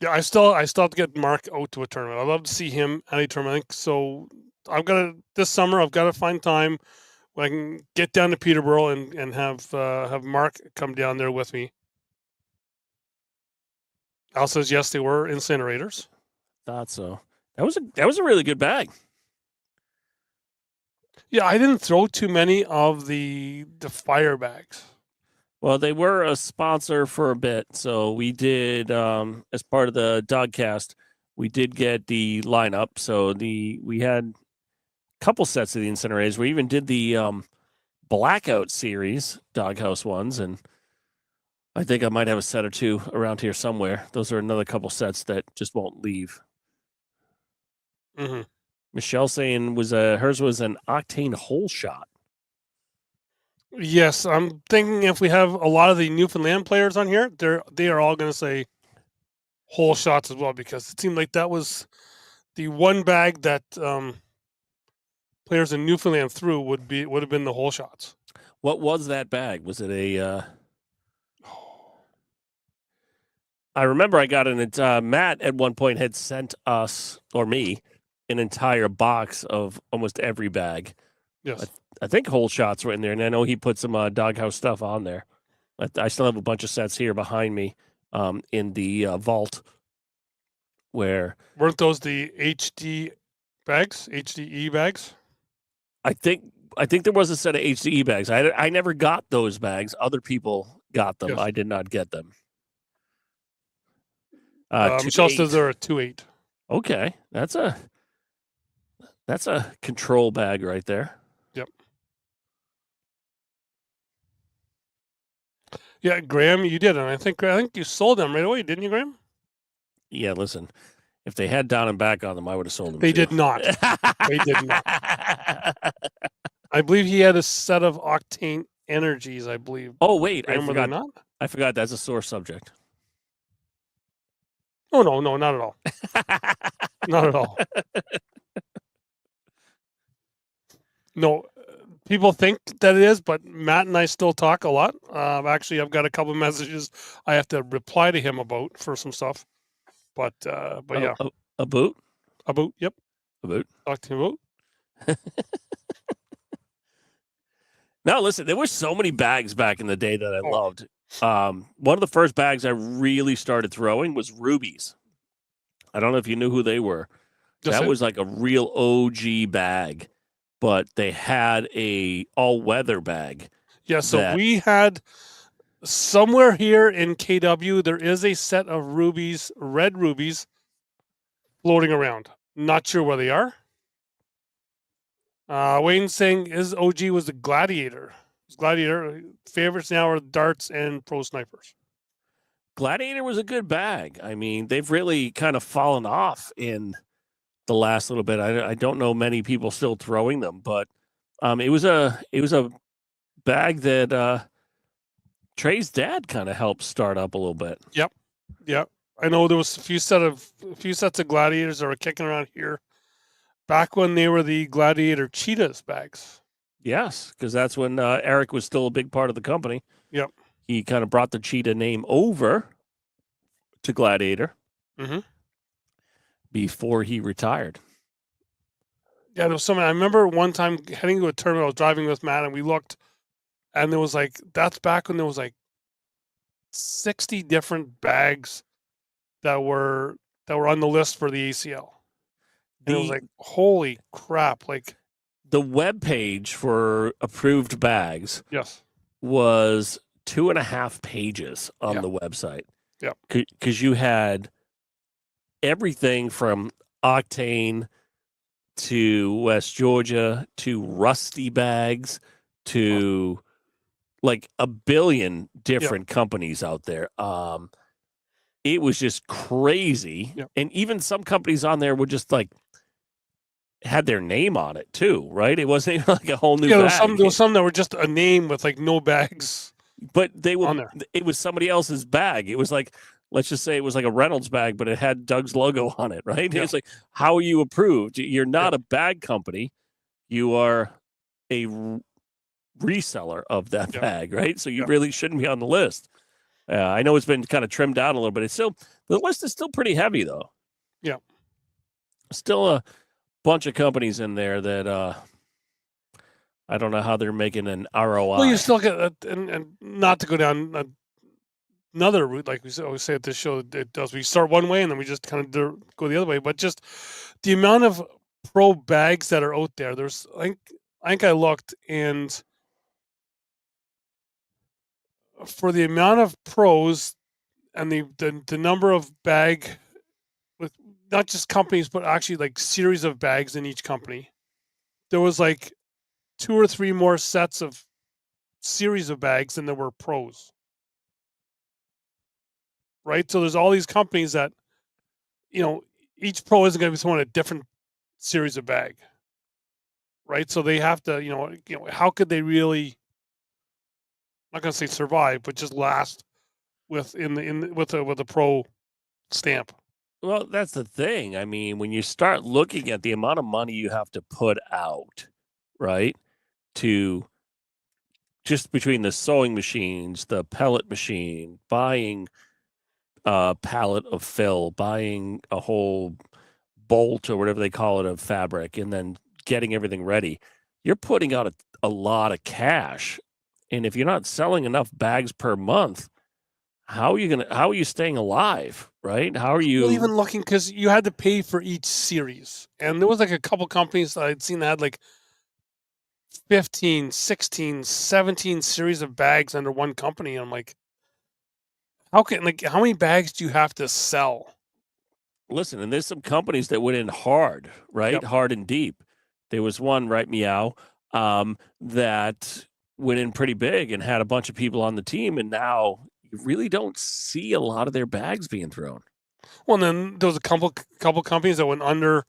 Yeah, I still have to get Mark out to a tournament. I'd love to see him at a tournament. So this summer I've got to find time when I can get down to Peterborough and have Mark come down there with me. Al says yes, they were incinerators. Thought so. That was a really good bag. Yeah, I didn't throw too many of the fire bags. Well, they were a sponsor for a bit, so we did as part of the Dogcast, we did get the lineup. So we had a couple sets of the incinerators. We even did the Blackout series Doghouse ones, and I think I might have a set or two around here somewhere. Those are another couple sets that just won't leave. Mm-hmm. Michelle saying hers was an Octane hole shot. Yes, I'm thinking if we have a lot of the Newfoundland players on here, they are all going to say hole shots as well, because it seemed like that was the one bag that players in Newfoundland threw would have been the hole shots. What was that bag? Was it a? I remember I got Matt at one point had sent us or me an entire box of almost every bag. Yes. I think hole shots were in there, and I know he put some Doghouse stuff on there. I still have a bunch of sets here behind me in the vault. Where weren't those the HD bags, HDE bags? I think there was a set of HDE bags. I never got those bags. Other people got them. Yes. I did not get them. Michelle says they're a 2.8. Okay, that's a control bag right there. Yep. Yeah, Graham, you did, and I think you sold them right away, didn't you, Graham? Yeah, listen, If they had down and back on them, I would have sold them. They too. did not. They did not. I believe he had a set of Octane Energies, I believe. Oh, wait. I Graham, were they forgot. not? I forgot that's a sore subject. Oh, no, not at all. Not at all. No, people think that it is, but Matt and I still talk a lot. Actually, I've got a couple of messages I have to reply to him about for some stuff. But yeah. A boot? Yep. A boot? Talk to him about. No, listen, there were so many bags back in the day that I loved. One of the first bags I really started throwing was rubies. I don't know if you knew who they were. That was like a real OG bag, but they had a all-weather bag. Yeah, so we had somewhere here in KW, there is a set of rubies, red rubies, floating around. Not sure where they are. Wayne saying his OG was the Gladiator. Gladiator favorites now are darts and pro snipers. Gladiator was a good bag. I mean, they've really kind of fallen off in the last little bit. I don't know many people still throwing them, but it was a bag that Trey's dad kind of helped start up a little bit. Yep. I know there was a few sets of Gladiators that were kicking around here back when they were the Gladiator Cheetahs bags. Yes, because that's when Eric was still a big part of the company. Yep. He kind of brought the Cheetah name over to Gladiator before he retired. Yeah, there was something. I remember one time heading to a tournament, I was driving with Matt, and we looked, and there was like, that's back when there was like 60 different bags that were on the list for the ACL. And it was like, holy crap! Like the web page for approved bags, yes, was 2.5 pages on the website. Yeah, because you had everything from Octane to West Georgia to Rusty bags to like a billion different companies out there. It was just crazy. Yep. And even some companies on there were just like had their name on it too, right? It wasn't even like a whole new bag. There was some that were just a name with like no bags. But they were on there. It was somebody else's bag. It was like, let's just say it was like a Reynolds bag, but it had Doug's logo on it, right? Yeah. It's like, how are you approved? You're not a bag company. You are a reseller of that bag, right? So you really shouldn't be on the list. I know it's been kind of trimmed down a little bit. It's still, the list is still pretty heavy though. Yeah. Still a bunch of companies in there that I don't know how they're making an ROI. Well, you still get, and not to go down another route, like we always say at this show, it does. We start one way and then we just kind of go the other way. But just the amount of pro bags that are out there. There's, I think I looked, and for the amount of pros and the number of bag with not just companies, but actually like series of bags in each company, there was like 2 or 3 more sets of series of bags than there were pros. Right? So there's all these companies that, each pro isn't going to be throwing a different series of bag. Right? So they have to, how could they really, I'm not going to say survive, but just last with a pro stamp. Well, that's the thing. I mean, when you start looking at the amount of money you have to put out, right, to just between the sewing machines, the pellet machine, buying a pallet of fill, buying a whole bolt or whatever they call it of fabric, and then getting everything ready, you're putting out a lot of cash. And if you're not selling enough bags per month, how are you staying alive, right? How are you even looking, because you had to pay for each series, and there was like a couple companies that I'd seen that had like 15, 16, 17 series of bags under one company. And I'm like, how many bags do you have to sell? Listen, and there's some companies that went in hard, right? Yep. Hard and deep. There was one, right, Meow, that went in pretty big and had a bunch of people on the team, and now you really don't see a lot of their bags being thrown. Well, and then there was a couple companies that went under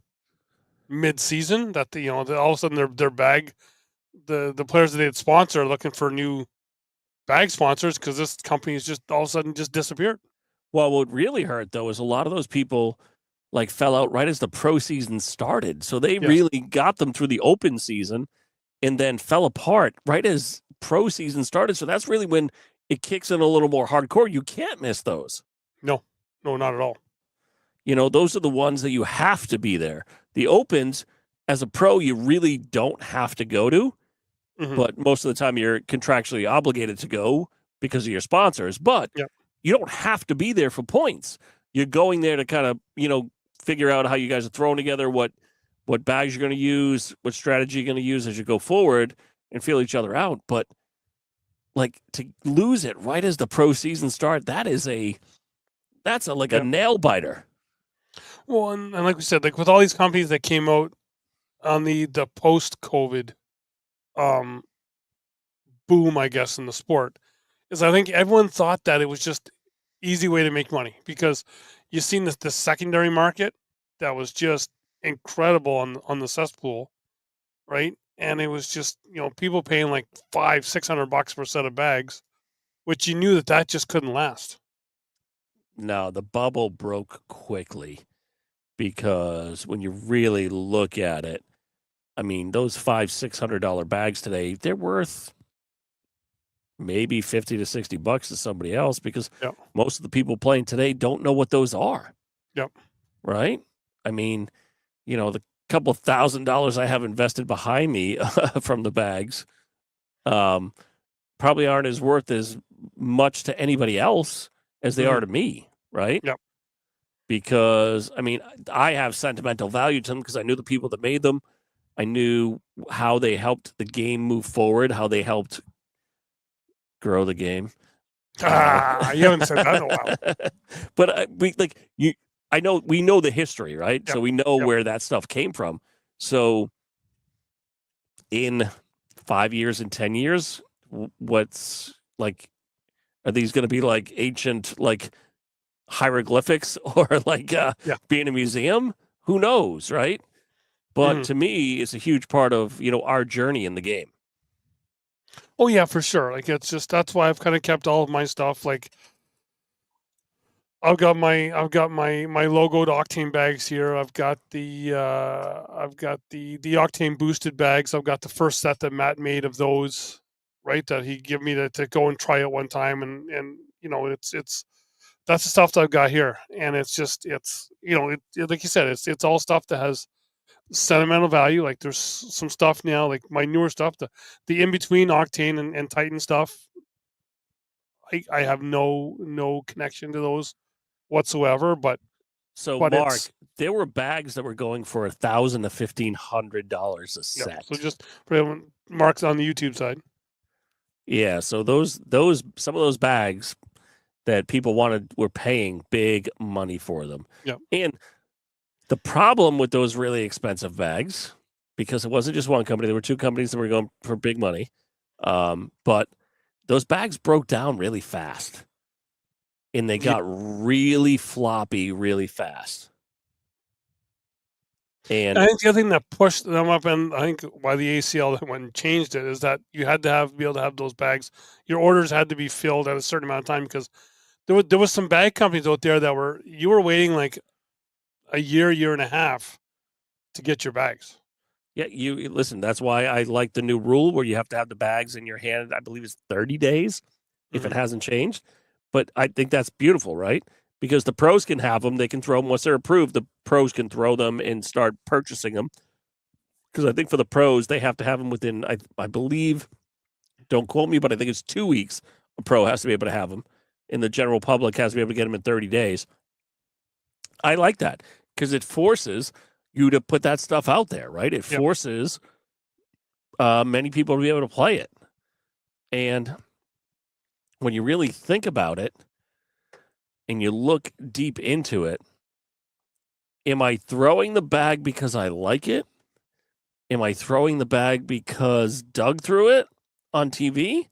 mid-season. That all of a sudden their bag, the players that they had sponsored are looking for new bag sponsors because this company has just all of a sudden just disappeared. Well, what really hurt though is a lot of those people like fell out right as the pro season started. So they Yes. really got them through the open season and then fell apart right as pro season started. So that's really when it kicks in a little more hardcore. You can't miss those. No, not at all. Those are the ones that you have to be there. The opens, as a pro, you really don't have to go to, but most of the time you're contractually obligated to go because of your sponsors. But you don't have to be there for points. You're going there to kind of, figure out how you guys are throwing together, what bags you're going to use, what strategy you're going to use as you go forward and feel each other out. But like to lose it right as the pro season start, that's a nail biter. Well, and like we said, like with all these companies that came out on the post-COVID boom, I guess, in the sport, is I think everyone thought that it was just easy way to make money because you've seen the secondary market that was just incredible on the cesspool, right? And it was just people paying like $500-600 for a set of bags, which you knew that just couldn't last. No, the bubble broke quickly because when you really look at it, I mean, those $500-600 bags today, they're worth maybe $50 to $60 to somebody else because most of the people playing today don't know what those are. Yep. Right? I mean, the couple $1,000 I have invested behind me from the bags probably aren't as worth as much to anybody else as they are to me, right? Yep. Because, I mean, I have sentimental value to them because I knew the people that made them. I knew how they helped the game move forward, how they helped grow the game. You haven't said that in a while. But we know the history, right? Yep. So we know where that stuff came from. So in 5 years and 10 years, what's like, are these going to be like ancient, like hieroglyphics or like be in a museum? Who knows, right? But to me, it's a huge part of, our journey in the game. Oh yeah, for sure. Like it's just that's why I've kind of kept all of my stuff. Like I've got my logoed Octane bags here. I've got the Octane boosted bags. I've got the first set that Matt made of those, right? That he gave me to go and try it one time, and it's that's the stuff that I've got here, and it's like you said, it's all stuff that has sentimental value. Like there's some stuff now, like my newer stuff, the in between Octane and Titan stuff. I have no connection to those whatsoever. But Mark, there were bags that were going for $1,000 to $1,500 a set. Yeah, so just Mark's on the YouTube side. Yeah, so some of those bags that people were paying big money for them. Yeah, and the problem with those really expensive bags, because it wasn't just one company, there were two companies that were going for big money, but those bags broke down really fast. And they got really floppy really fast. And I think the other thing that pushed them up, and I think why the ACL went and changed it, is that you had to be able to have those bags. Your orders had to be filled at a certain amount of time because there was some bag companies out there that you were waiting like a year and a half to get your bags. Yeah, you listen. That's why I like the new rule where you have to have the bags in your hand. I believe it's 30 days if it hasn't changed. But I think that's beautiful, right? Because the pros can have them. They can throw them. Once they're approved, the pros can throw them and start purchasing them. Because I think for the pros, they have to have them within, I believe, don't quote me, but I think it's 2 weeks. A pro has to be able to have them. And the general public has to be able to get them in 30 days. I like that because it forces you to put that stuff out there, right? It forces many people to be able to play it. And when you really think about it and you look deep into it, am I throwing the bag because I like it? Am I throwing the bag because Doug threw it on TV?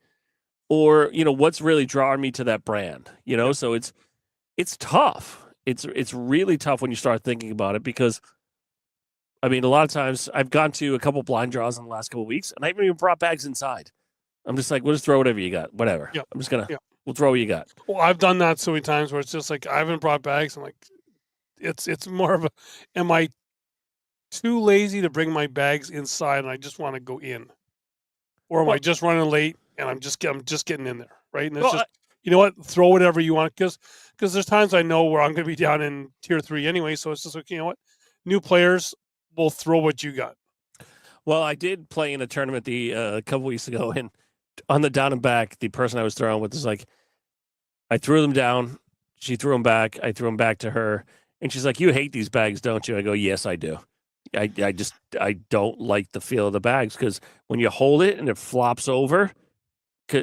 Or, what's really drawing me to that brand? So it's tough. it's really tough when you start thinking about it because, I mean, a lot of times I've gone to a couple blind draws in the last couple of weeks, and I haven't even brought bags inside. I'm just like, we'll just throw whatever you got, whatever. Yeah. I'm just gonna, Yeah. we'll throw what you got. Well, I've done that so many times where it's just like I haven't brought bags. I'm like, it's more of a, am I too lazy to bring my bags inside and I just want to go in, or am I Well- just running late and I'm just getting in there, right? And it's Well, just, you know what, throw whatever you want because there's times I know where I'm going to be down in tier 3 anyway, so it's just like, you know what, new players will throw what you got. Well, I did play in a tournament a couple weeks ago, and on the down and back, the person I was throwing with was like, I threw them down, she threw them back, I threw them back to her, and she's like, "You hate these bags, don't you?" I go, "Yes, I do. I don't like the feel of the bags because when you hold it and it flops over,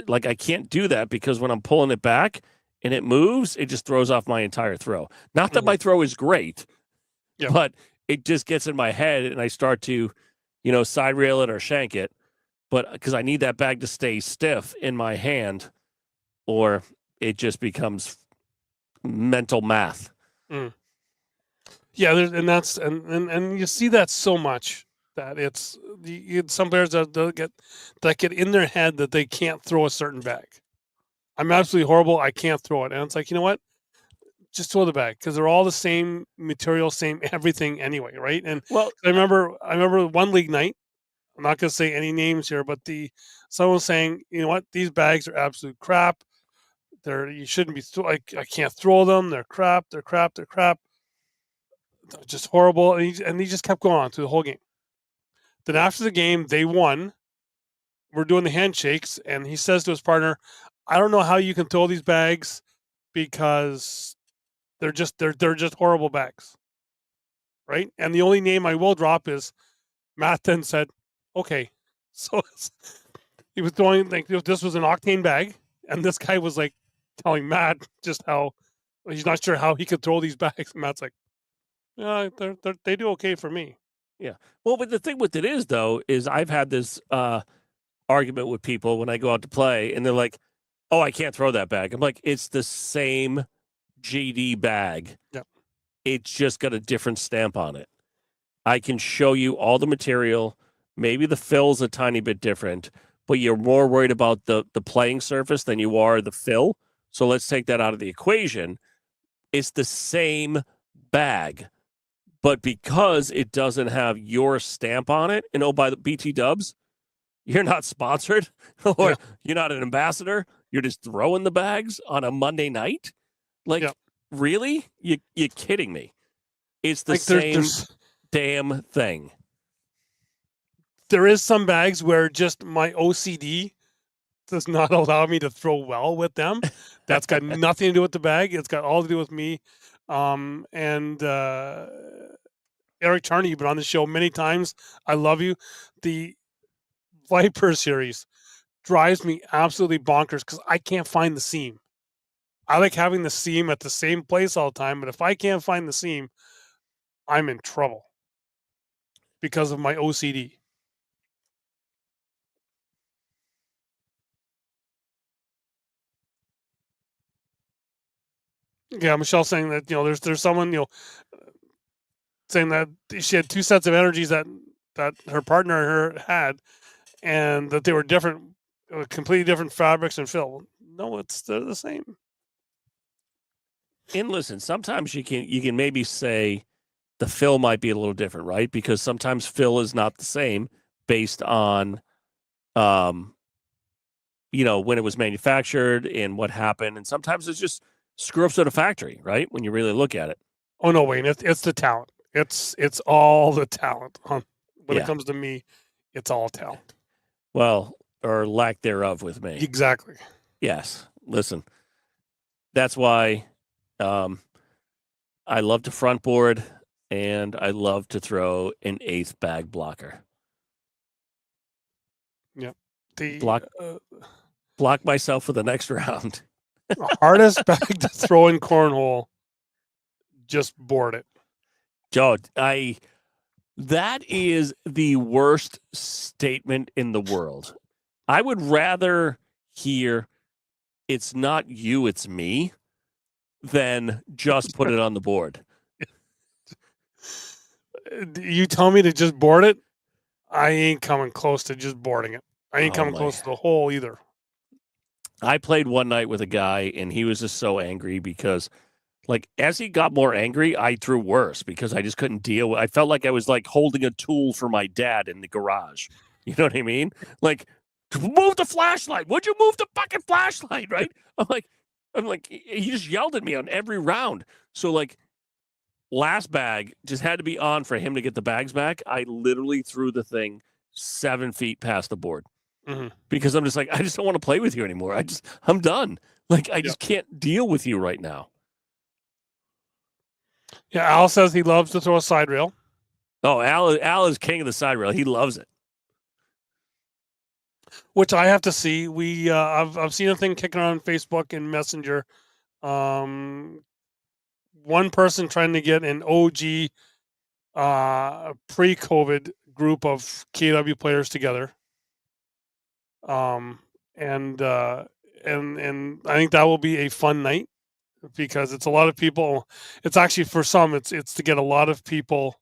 like I can't do that because when I'm pulling it back and it moves, it just throws off my entire throw. Not that my throw is great, but it just gets in my head and I start to, side rail it or shank it. But because I need that bag to stay stiff in my hand, or it just becomes mental math. Yeah, and you see that so much that it's some players that get in their head that they can't throw a certain bag. I'm absolutely horrible. I can't throw it, and it's like, you know what? Just throw the bag because they're all the same material, same everything anyway, right? And Well, I remember one league night. I'm not going to say any names here, but someone was saying, you know what? These bags are absolute crap. You shouldn't be. I can't throw them. They're crap. They're crap. They're crap. They're just horrible. And he just kept going on through the whole game. Then after the game, they won. We're doing the handshakes, and he says to his partner, "I don't know how you can throw these bags because they're just horrible bags." Right? And the only name I will drop is Matt then said, "Okay." So he was throwing, like, this was an octane bag, and this guy was like telling Matt just how he's not sure how he could throw these bags. And Matt's like, "Yeah, they do okay for me." yeah. Well, but the thing with it is, though, is I've had this argument with people when I go out to play, and they're like, "Oh, I can't throw that bag." I'm like, "It's the same JD bag. Yep. It's just got a different stamp on it. I can show you all the material. Maybe the fill's a tiny bit different, but you're more worried about the playing surface than you are the fill. So let's take that out of the equation. It's the same bag, but because it doesn't have your stamp on it, and by the BT Dubs, you're not sponsored or you're not an ambassador. You're just throwing the bags on a Monday night. Like, really? You're kidding me. It's the same damn thing. There is some bags where just my OCD does not allow me to throw well with them. That's got nothing to do with the bag. It's got all to do with me. And Eric Charney, you've been on the show many times. I love you. The Viper series drives me absolutely bonkers because I can't find the seam. I like having the seam at the same place all the time, but if I can't find the seam, I'm in trouble because of my OCD. Yeah, Michelle saying that, there's someone, saying that she had two sets of energies that her partner and her had, and that they were different, completely different fabrics and fill. No, they're the same. And listen, sometimes you can maybe say the fill might be a little different, right? Because sometimes fill is not the same based on, when it was manufactured and what happened, and sometimes it's just screw ups at a factory, right? When you really look at it. Oh no, Wayne, it's the talent. It's all the talent. When it Yeah. comes to me, it's all talent. Well, or lack thereof with me. Exactly. Yes. Listen, that's why I love to front board and I love to throw an 8th bag blocker. Yep. Block myself for the next round. The hardest bag to throw in cornhole, just board it. Joe, that is the worst statement in the world. I would rather hear it's not you, it's me, than just put it on the board. You tell me to just board it, I ain't coming close to just boarding it. I ain't Oh, coming my. close to the hole either. I played one night with a guy, and he was just so angry because, like, as he got more angry, I threw worse because I just couldn't deal with. I felt like I was like holding a tool for my dad in the garage. You know what I mean? Like, move the flashlight. Would you move the fucking flashlight? Right? I'm like, he just yelled at me on every round. So like, last bag just had to be on for him to get the bags back. I literally threw the thing 7 feet past the board because I'm just like, I just don't want to play with you anymore. I'm done. Like, I just can't deal with you right now. Yeah, Al says he loves to throw a side rail. Oh, Al is king of the side rail. He loves it. Which I have to see. I've seen a thing kicking around on Facebook and Messenger. One person trying to get an OG pre-COVID group of KW players together. And I think that will be a fun night because it's a lot of people. It's actually for some, it's to get a lot of people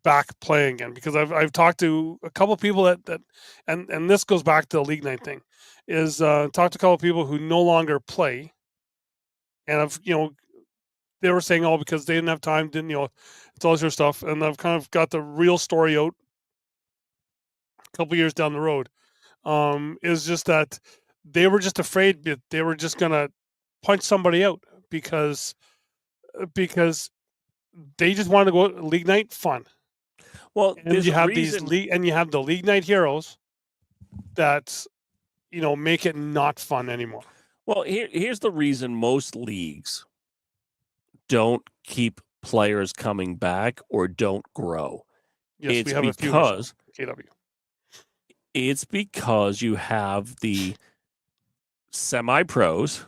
back playing again, because I've talked to a couple of people that and this goes back to the league night thing, is talked to a couple of people who no longer play, and they were saying, oh, because they didn't have time, it's all this sort of stuff, and I've kind of got the real story out a couple years down the road. Is just that they were just afraid that they were just gonna punch somebody out because they just wanted to go league night fun. Well, and you have you have the league night heroes that make it not fun anymore. Well, here's the reason most leagues don't keep players coming back or don't grow. Yes, we have a few KW. It's because you have the semi-pros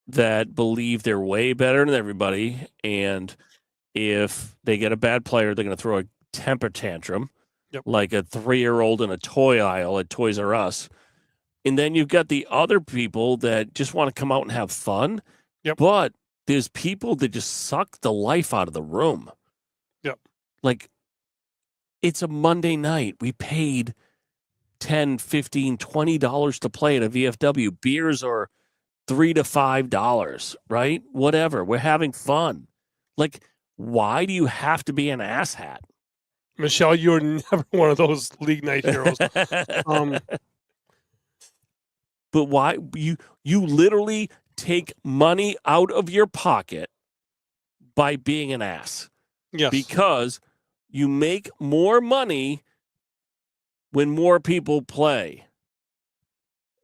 that believe they're way better than everybody, and if they get a bad player, they're going to throw a temper tantrum like a 3-year-old in a toy aisle at Toys R Us. And then you've got the other people that just want to come out and have fun. But there's people that just suck the life out of the room. Like, it's a Monday night. We paid $10, $15, $20 to play at a VFW. Beers are $3 to $5, right? Whatever. We're having fun. Like, why do you have to be an asshat? Michelle, you're never one of those league night heroes. But why you literally take money out of your pocket by being an ass? Yes. Because you make more money when more people play.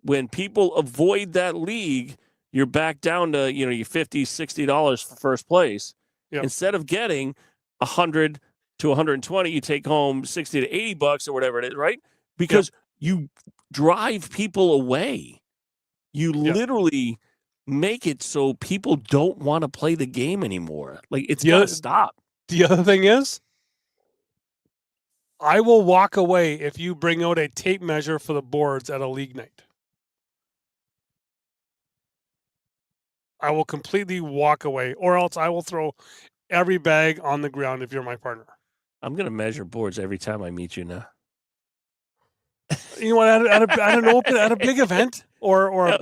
When people avoid that league, you're back down to, your $50, $60 for first place. Instead of getting $100 to $120, you take home $60 to $80 or whatever it is, right? Because you drive people away. You literally make it so people don't want to play the game anymore. Like, it's got to stop. The other thing is, I will walk away if you bring out a tape measure for the boards at a league night. I will completely walk away, or else I will throw every bag on the ground if you're my partner. I'm going to measure boards every time I meet you now. You know what? At a big event or a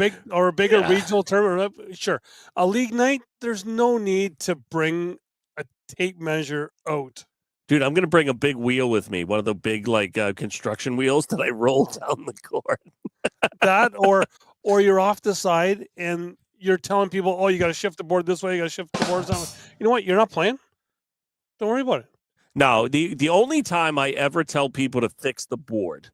bigger regional tournament, sure. A league night, there's no need to bring a tape measure out. Dude, I'm going to bring a big wheel with me, one of the big construction wheels that I roll down the court. That or you're off the side and you're telling people, oh, you got to shift the board this way, you got to shift the boards that way. You know what? You're not playing. Don't worry about it. No, the only time I ever tell people to fix the board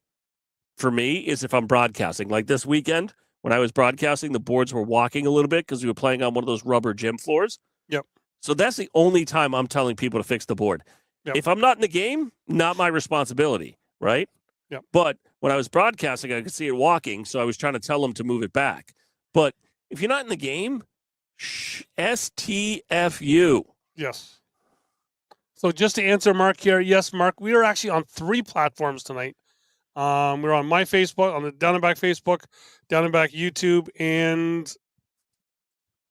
for me is if I'm broadcasting. Like this weekend, when I was broadcasting, the boards were walking a little bit because we were playing on one of those rubber gym floors. So that's the only time I'm telling people to fix the board. If I'm not in the game, not my responsibility, right? But when I was broadcasting, I could see it walking, so I was trying to tell them to move it back. But if you're not in the game, STFU. Yes. So just to answer Mark here, yes, Mark, we are actually on 3 platforms tonight. We're on my Facebook, on the Down and Back Facebook, Down and Back YouTube, and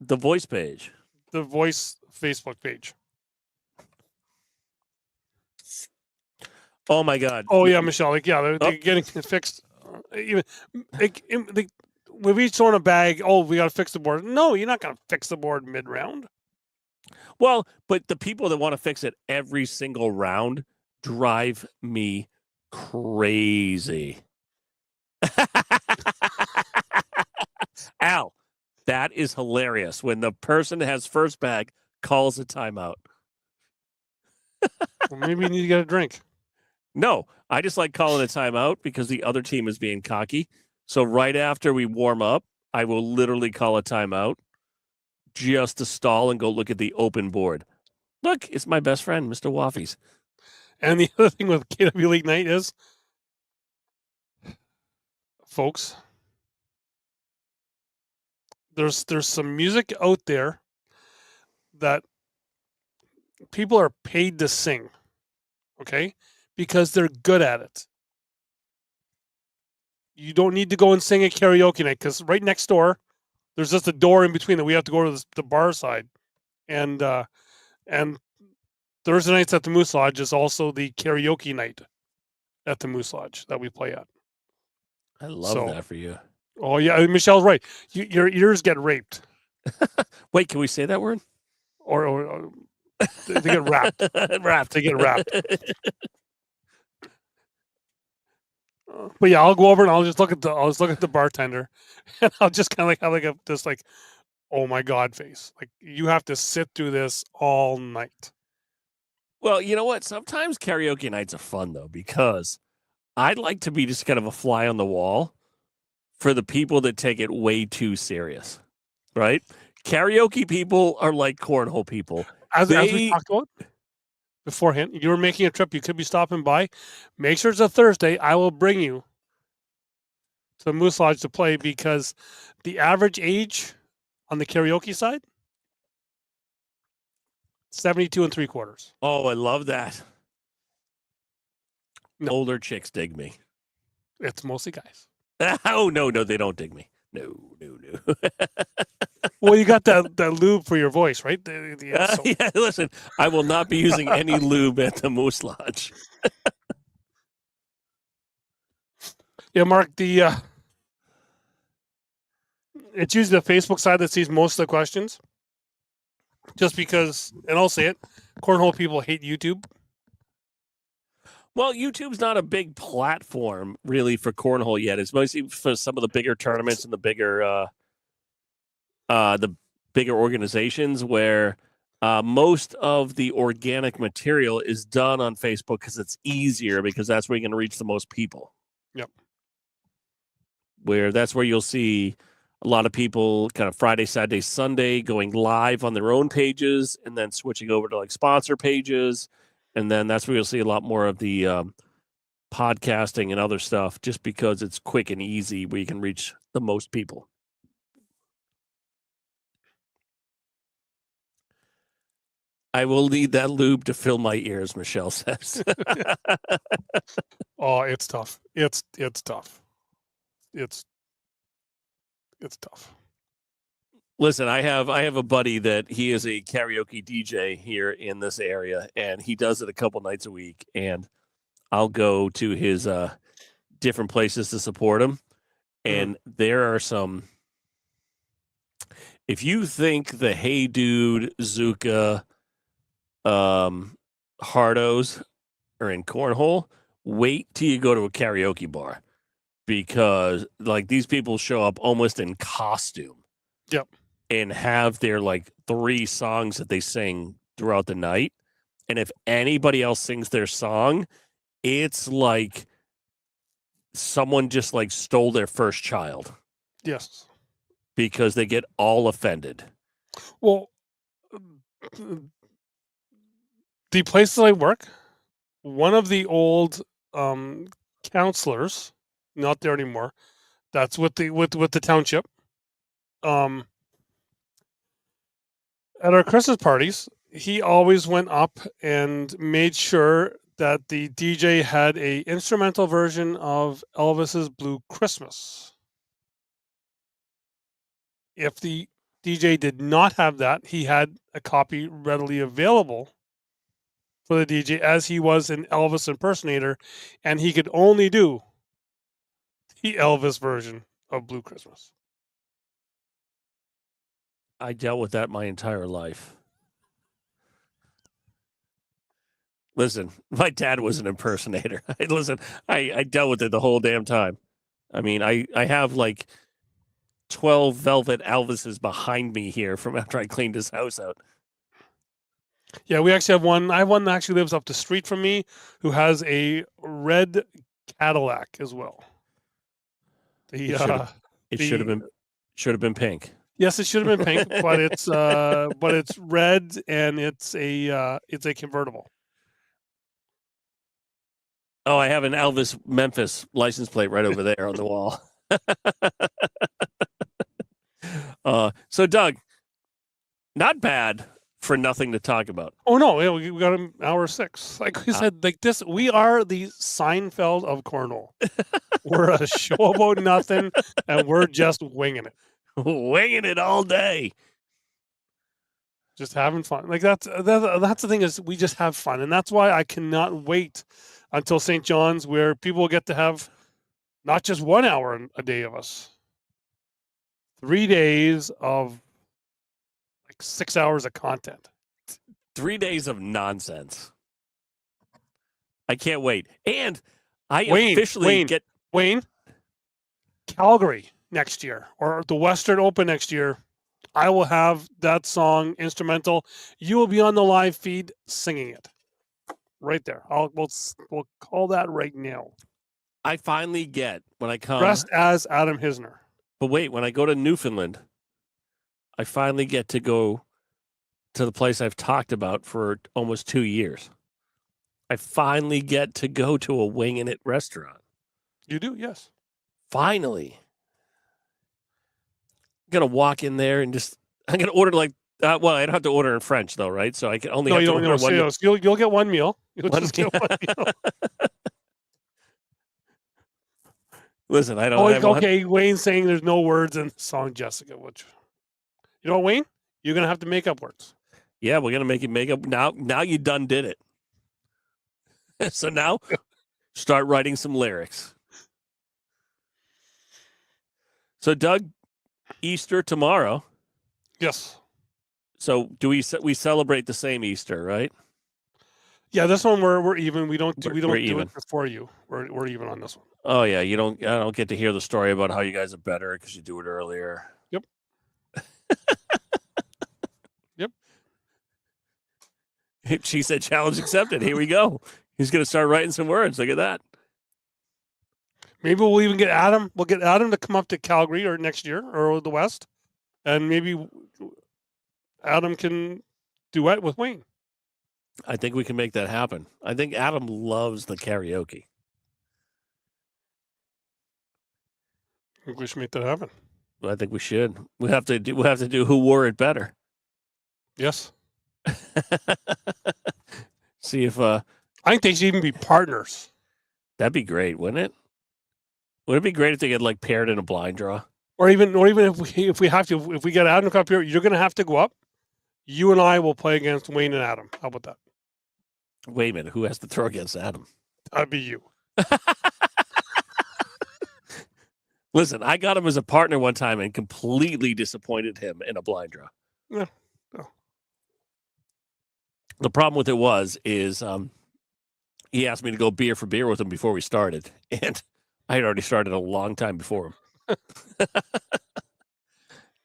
The voice page. The Voice Facebook page. Oh my God. Oh yeah, Michelle. Like they're getting it fixed. Even we've each thrown a bag. Oh, we got to fix the board. No, you're not going to fix the board mid-round. Well, but the people that want to fix it every single round drive me crazy. Al, that is hilarious when the person that has first bag calls a timeout. Well, maybe you need to get a drink. No, I just like calling a timeout because the other team is being cocky. So right after we warm up, I will literally call a timeout just to stall and go look at the open board. Look, it's my best friend, Mr. Waffles. And the other thing with KW League Night is, folks, there's some music out there that people are paid to sing, okay? Because they're good at it. You don't need to go and sing a karaoke night because right next door, there's just a door in between that we have to go to the bar side, and Thursday nights at the Moose Lodge is also the karaoke night at the Moose Lodge that we play at. I love that for you. Oh yeah, Michelle's right. Your ears get raped. Wait, can we say that word? Or they get wrapped. They get wrapped. But yeah, I'll go over and I'll just look at the bartender, and I'll just kind of like have this like, oh my God face. Like you have to sit through this all night. Well, you know what? Sometimes karaoke nights are fun though because I'd like to be just kind of a fly on the wall for the people that take it way too serious, right? Karaoke people are like cornhole people. As we talked about beforehand, you were making a trip. You could be stopping by. Make sure it's a Thursday. I will bring you to the Moose Lodge to play because the average age on the karaoke side, 72 3/4. Oh, I love that. No. Older chicks dig me. It's mostly guys. Oh, no, they don't dig me. No. Well, you got that lube for your voice, right? Yeah, listen, I will not be using any lube at the Moose Lodge. Yeah, Mark, it's usually the Facebook side that sees most of the questions. Just because, and I'll say it, cornhole people hate YouTube. Well, YouTube's not a big platform really for cornhole yet. It's mostly for some of the bigger tournaments and the bigger organizations where most of the organic material is done on Facebook because it's easier because that's where you can reach the most people. Yep. That's where you'll see a lot of people kind of Friday, Saturday, Sunday going live on their own pages and then switching over to like sponsor pages. And then that's where you'll see a lot more of the podcasting and other stuff just because it's quick and easy where you can reach the most people. I will need that lube to fill my ears, Michelle says. Oh, it's tough. It's tough. It's tough. Listen, I have a buddy that he is a karaoke DJ here in this area, and he does it a couple nights a week. And I'll go to his different places to support him. And there are some. If you think the Hey Dude, Zuka, Hardos are in cornhole, wait till you go to a karaoke bar because like these people show up almost in costume. Yep. And have their like 3 songs that they sing throughout the night. And if anybody else sings their song, it's like someone just like stole their first child. Yes. Because they get all offended. Well, the place that I work, one of the old counselors, not there anymore, that's with the township. At our Christmas parties, he always went up and made sure that the DJ had a instrumental version of Elvis's Blue Christmas. If the DJ did not have that. He had a copy readily available for the DJ as he was an Elvis impersonator, and he could only do the Elvis version of Blue Christmas. I dealt with that my entire life. Listen, my dad was an impersonator. Listen, I dealt with it the whole damn time. I mean, I have like 12 velvet Elvises behind me here from after I cleaned his house out. Yeah, we actually have one. I have one that actually lives up the street from me who has a red Cadillac as well. It should have been pink. Yes, it should have been pink, but it's red and it's a convertible. Oh, I have an Elvis Memphis license plate right over there on the wall. So Doug, not bad for nothing to talk about. Oh no, yeah, we got an hour 6. Like we said, like this, we are the Seinfeld of Cornhole. We're a show about nothing, and we're just winging it. Winging it all day. Just having fun. Like that's the thing, is we just have fun, and that's why I cannot wait until St. John's, where people will get to have not just 1 hour a day of us, 3 days of like 6 hours of content. 3 days of nonsense. I can't wait. And I Wayne, officially get Wayne, Calgary next year, or the Western Open next year. I will have that song instrumental. You will be on the live feed singing it. Right there. We'll call that right now. I finally get when I come dressed as Adam Hisner. But wait, when I go to Newfoundland, I finally get to go to the place I've talked about for almost 2 years. I finally get to go to a Wingin' It restaurant. You do, yes. Finally. I'm going to walk in there and I'm going to order like, well, I don't have to order in French though, right? So I can only have to order one meal. You'll get one meal. You'll just get one meal. Listen, I don't. Okay, Wayne's saying there's no words in the song Jessica. Which, you know, Wayne, you're gonna have to make up words. Yeah, we're gonna make up. Now you done did it. So now, start writing some lyrics. So Doug, Easter tomorrow. Yes. So do we celebrate the same Easter, right? Yeah, this one we're even. We don't do even. it before you. We're even on this one. Oh yeah, I don't get to hear the story about how you guys are better because you do it earlier. Yep. Yep. She said challenge accepted. Here we go. He's gonna start writing some words. Look at that. Maybe we'll even get Adam. We'll get Adam to come up to Calgary or next year or the West, and maybe Adam can duet with Wayne. I think we can make that happen. I think Adam loves the karaoke. I think we should make that happen. I think we should. We have to do who wore it better. Yes. See if I think they should even be partners. That'd be great, wouldn't it? Would it be great if they get like paired in a blind draw? Or even if we have to, if we get Adam to come up here, you're gonna have to go up. You and I will play against Wayne and Adam. How about that? Wait a minute, who has to throw against Adam? That'd be you. Listen, I got him as a partner one time and completely disappointed him in a blind draw. Yeah. No. The problem with it is he asked me to go beer for beer with him before we started, and I had already started a long time before him.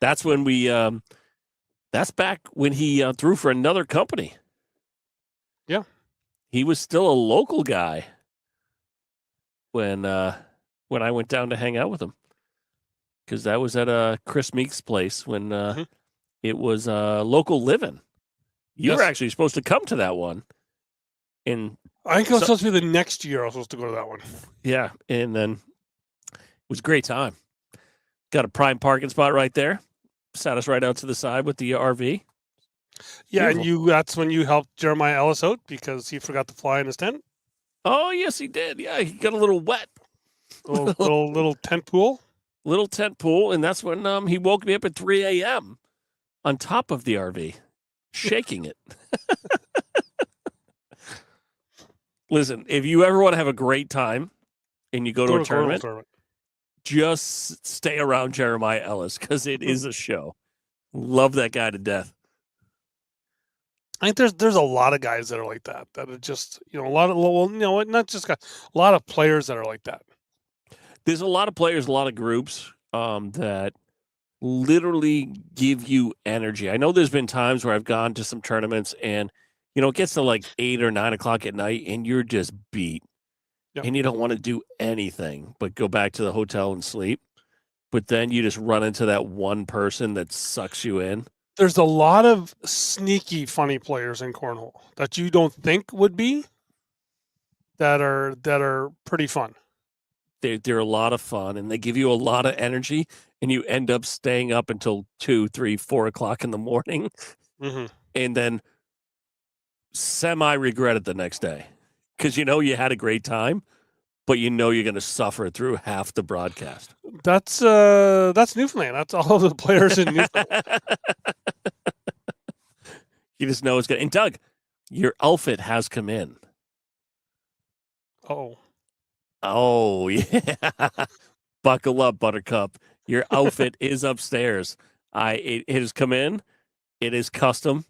That's when that's back when he threw for another company. Yeah. He was still a local guy when I went down to hang out with him. Because that was at Chris Meek's place when it was local living. You were actually supposed to come to that one. And I think it was supposed to be the next year I was supposed to go to that one. Yeah, and then it was a great time. Got a prime parking spot right there. Sat us right out to the side with the RV. Yeah, beautiful. And that's when you helped Jeremiah Ellis out because he forgot to fly in his tent. Oh, yes, he did. Yeah, he got a little wet. Little tent pool. Little tent pool, and that's when he woke me up at 3 a.m. on top of the RV, shaking it. Listen, if you ever want to have a great time and you go to a tournament, just stay around Jeremiah Ellis because it is a show. Love that guy to death. I think there's a lot of guys that are like that. That are just, a lot of, not just guys, a lot of players that are like that. There's a lot of players, a lot of groups that literally give you energy. I know there's been times where I've gone to some tournaments and, it gets to like 8 or 9 o'clock at night and you're just beat. Yep. And you don't want to do anything but go back to the hotel and sleep. But then you just run into that one person that sucks you in. There's a lot of sneaky, funny players in Cornhole that you don't think would be that are pretty fun. They're a lot of fun and they give you a lot of energy and you end up staying up until 2, 3, 4 o'clock in the morning. Mm-hmm. And then semi-regret it the next day because you had a great time, but you're going to suffer through half the broadcast. That's Newfoundland. That's all of the players in Newfoundland. You just know it's good. And Doug, your outfit has come in. Oh yeah. Buckle up, Buttercup. Your outfit is upstairs. It has come in. It is custom.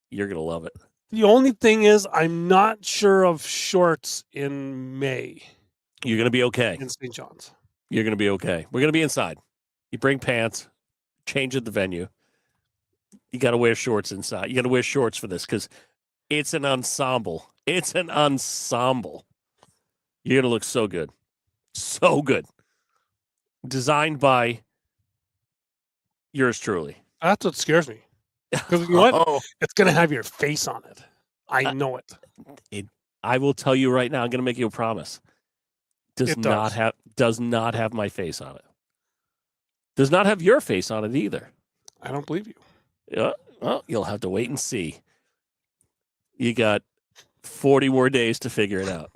You're gonna love it. The only thing is, I'm not sure of shorts in May. You're going to be okay. In St. John's. You're going to be okay. We're going to be inside. You bring pants, change at the venue. You got to wear shorts inside. You got to wear shorts for this because it's an ensemble. It's an ensemble. You're going to look so good. So good. Designed by yours truly. That's what scares me. Because you know what? It's going to have your face on it. I know it. I will tell you right now, I'm going to make you a promise. Does not have my face on it. Does not have your face on it either. I don't believe you. Yeah. Well, you'll have to wait and see. You got 40 more days to figure it out.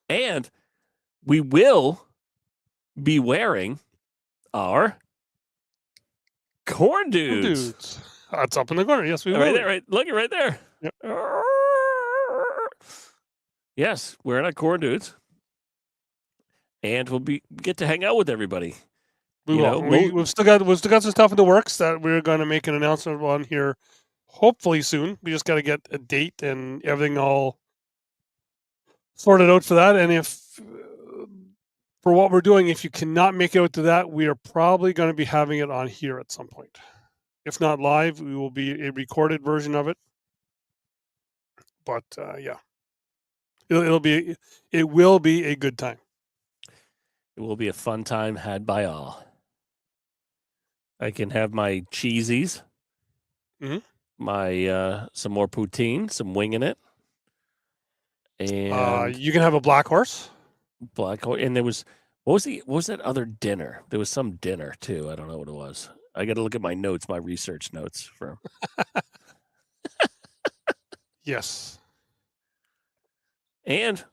And we will be wearing our corn dudes. That's up in the corner. Yes, we will. Right there, right. Look, right there. Yep. Yes, wearing our corn dudes. And we'll get to hang out with everybody. We will. We've still got some stuff in the works that we're going to make an announcement on here hopefully soon. We just got to get a date and everything all sorted out for that. And if for what we're doing, if you cannot make it out to that, we are probably going to be having it on here at some point. If not live, we will be a recorded version of it. But yeah, it will be a good time. It will be a fun time had by all. I can have my cheesies, my some more poutine, some wing in it, and you can have a black horse. And there was what was that other dinner? There was some dinner too. I don't know what it was. I got to look at my notes, my research notes for. Yes. And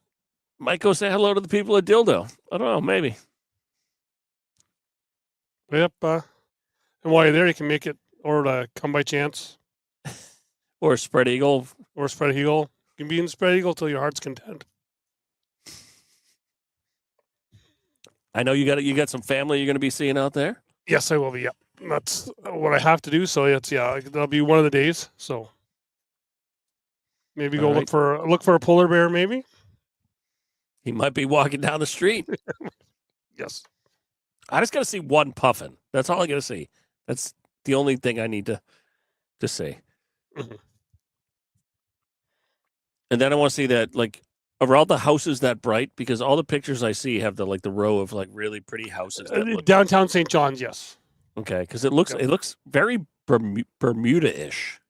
might go say hello to the people at Dildo. I don't know, maybe. Yep. And while you're there, you can make it or to come by chance. Or spread eagle. You can be in spread eagle till your heart's content. I know you got some family you're going to be seeing out there. Yes, I will be. Yep. That's what I have to do. So that'll be one of the days. So maybe go look for a polar bear. Maybe he might be walking down the street. Yes. I just got to see one puffin. That's all I got to see. That's the only thing I need to see. Mm-hmm. And then I want to see that are all the houses that bright? Because all the pictures I see have the row of really pretty houses. Downtown St. John's, yes. Okay, because it looks very Bermuda-ish.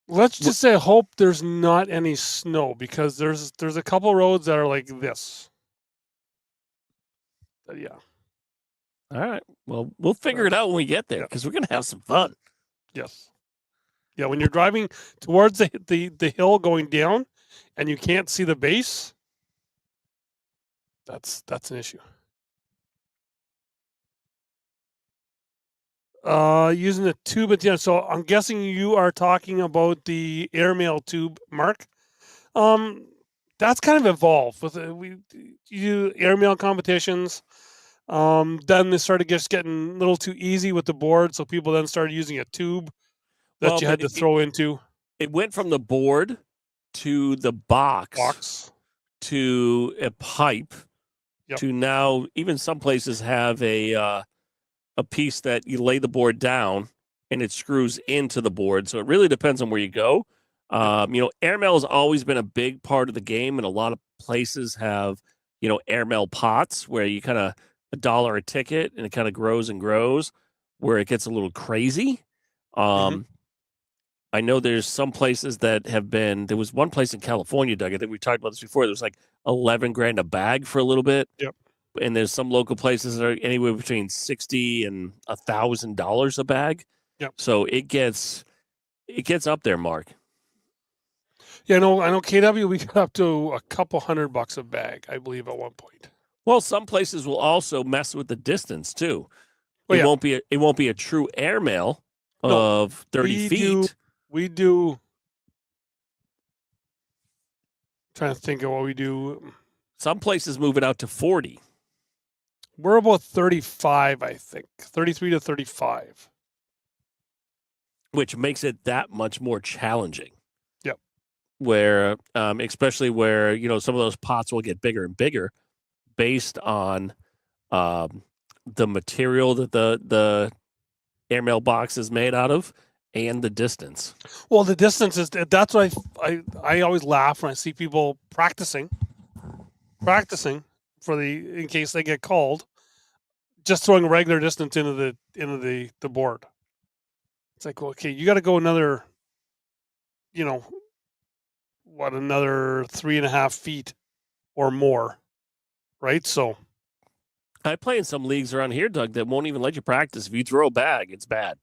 Let's just say hope there's not any snow because there's a couple roads that are like this. Yeah. All right. Well, we'll figure it out when we get there because we're gonna have some fun. Yes. Yeah, when you're driving towards the hill going down and you can't see the base, That's an issue. Using the tube at the end. So I'm guessing you are talking about the airmail tube, Mark. That's kind of evolved with we you do airmail competitions. Then they started just getting a little too easy with the board, so people then started using a tube that you had to throw into. It went from the board to the box. To a pipe. Yep. To now, even some places have a piece that you lay the board down and it screws into the board. So it really depends on where you go. Airmail has always been a big part of the game, and a lot of places have, airmail pots where you kind of $1 a ticket and it kind of grows and grows, where it gets a little crazy. I know there's some places that have been. There was one place in California, Doug. I think we talked about this before. There was like $11,000 a bag for a little bit. Yep. And there's some local places that are anywhere between $60 and $1,000 a bag. Yep. So it gets up there, Mark. Yeah, I know. KW, we got up to a couple $100 a bag, I believe, at one point. Well, some places will also mess with the distance too. Oh, it won't be a true airmail of 30 feet. We do. Trying to think of what we do. Some places move it out to 40. We're about 35, I think. 33 to 35. Which makes it that much more challenging. Yep. Where, especially where, some of those pots will get bigger and bigger based on the material that the airmail box is made out of and the distance. Well, the distance is, that's what I always laugh when I see people practicing in case they get called, just throwing regular distance into the board. It's like, okay, you got to go another, another 3.5 feet or more, right? So I play in some leagues around here, Doug, that won't even let you practice. If you throw a bag, it's bad.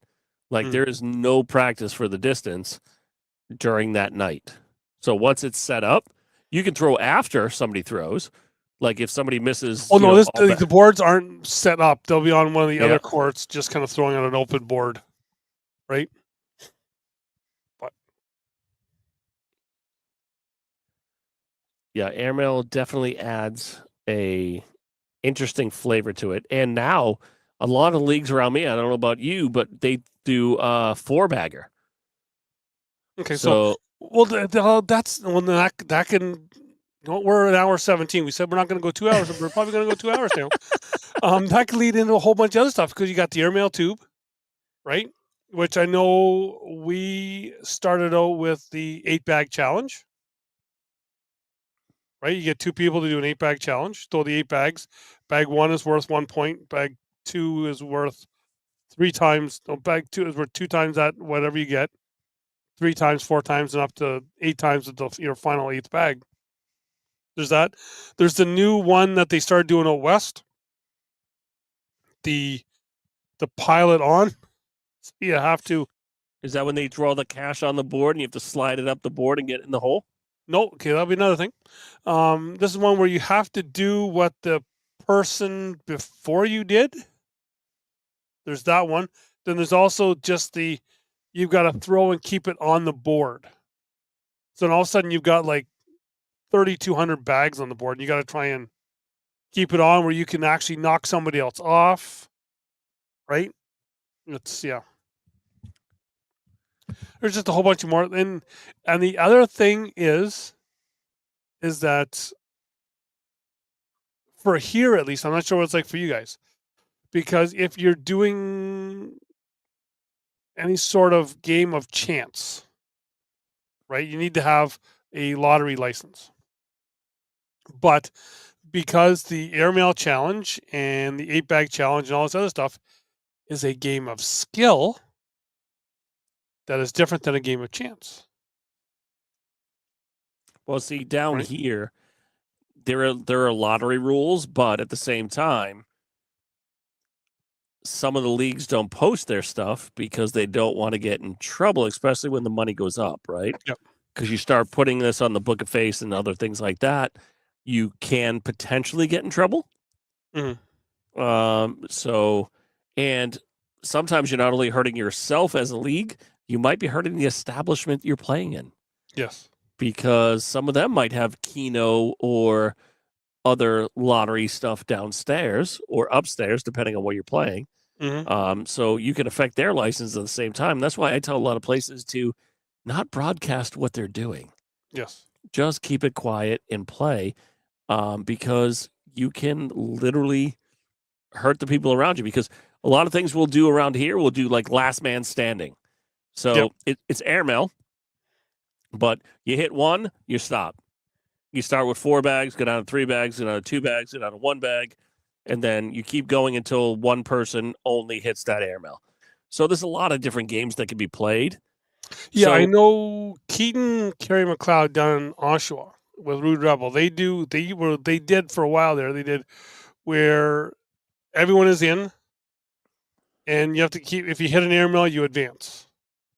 Like there is no practice for the distance during that night. So once it's set up, you can throw after somebody throws. Like if somebody misses. Oh no, the boards aren't set up. They'll be on one of the other courts, just kind of throwing on an open board, right? But yeah, airmail definitely adds a interesting flavor to it. And now a lot of leagues around me, I don't know about you, but they do 4-bagger. Okay, so that's that can. We're at hour 17. We said we're not going to go 2 hours, but we're probably going to go 2 hours now. That could lead into a whole bunch of other stuff because you got the airmail tube, right? Which I know we started out with the 8-bag challenge, right? You get 2 people to do an 8-bag challenge. Throw the 8 bags. Bag 1 is worth 1 point. Bag 2 is worth 3 times. No, bag 2 is worth 2 times that, whatever you get. 3 times, 4 times, and up to 8 times your final 8th bag. There's that. There's the new one that they started doing out west. The pilot on. So you have to. Is that when they draw the cash on the board and you have to slide it up the board and get it in the hole? No. Okay, that'll be another thing. This is one where you have to do what the person before you did. There's that one. Then there's also just you've got to throw and keep it on the board. So then all of a sudden you've got like 3,200 bags on the board, and you got to try and keep it on where you can actually knock somebody else off, right? It's There's just a whole bunch of more, and the other thing is that for here at least, I'm not sure what it's like for you guys, because if you're doing any sort of game of chance, right, you need to have a lottery license. But because the airmail challenge and the 8-bag challenge and all this other stuff is a game of skill, that is different than a game of chance. Well, see, down here, there are lottery rules, but at the same time, some of the leagues don't post their stuff because they don't want to get in trouble, especially when the money goes up, right? Yep. Because you start putting this on the Book of Face and other things like that, you can potentially get in trouble. Mhm. And sometimes you're not only hurting yourself as a league, you might be hurting the establishment you're playing in, Yes. because some of them might have Keno or other lottery stuff downstairs or upstairs, depending on where you're playing. Mhm. So you can affect their license at the same time. That's why I tell a lot of places to not broadcast what they're doing. Yes. Just keep it quiet and play, because you can literally hurt the people around you. Because a lot of things we'll do around here, we'll do like last man standing. So it's airmail, but you hit one, you stop. You start with 4 bags, go down to 3 bags, go down to 2 bags, go down to 1 bag, and then you keep going until one person only hits that airmail. So there's a lot of different games that can be played. Yeah, I know Keaton, Kerry McLeod down in Oshawa with Rude Rebel. They did for a while there. They did where everyone is in, and you have to keep. If you hit an airmail, you advance.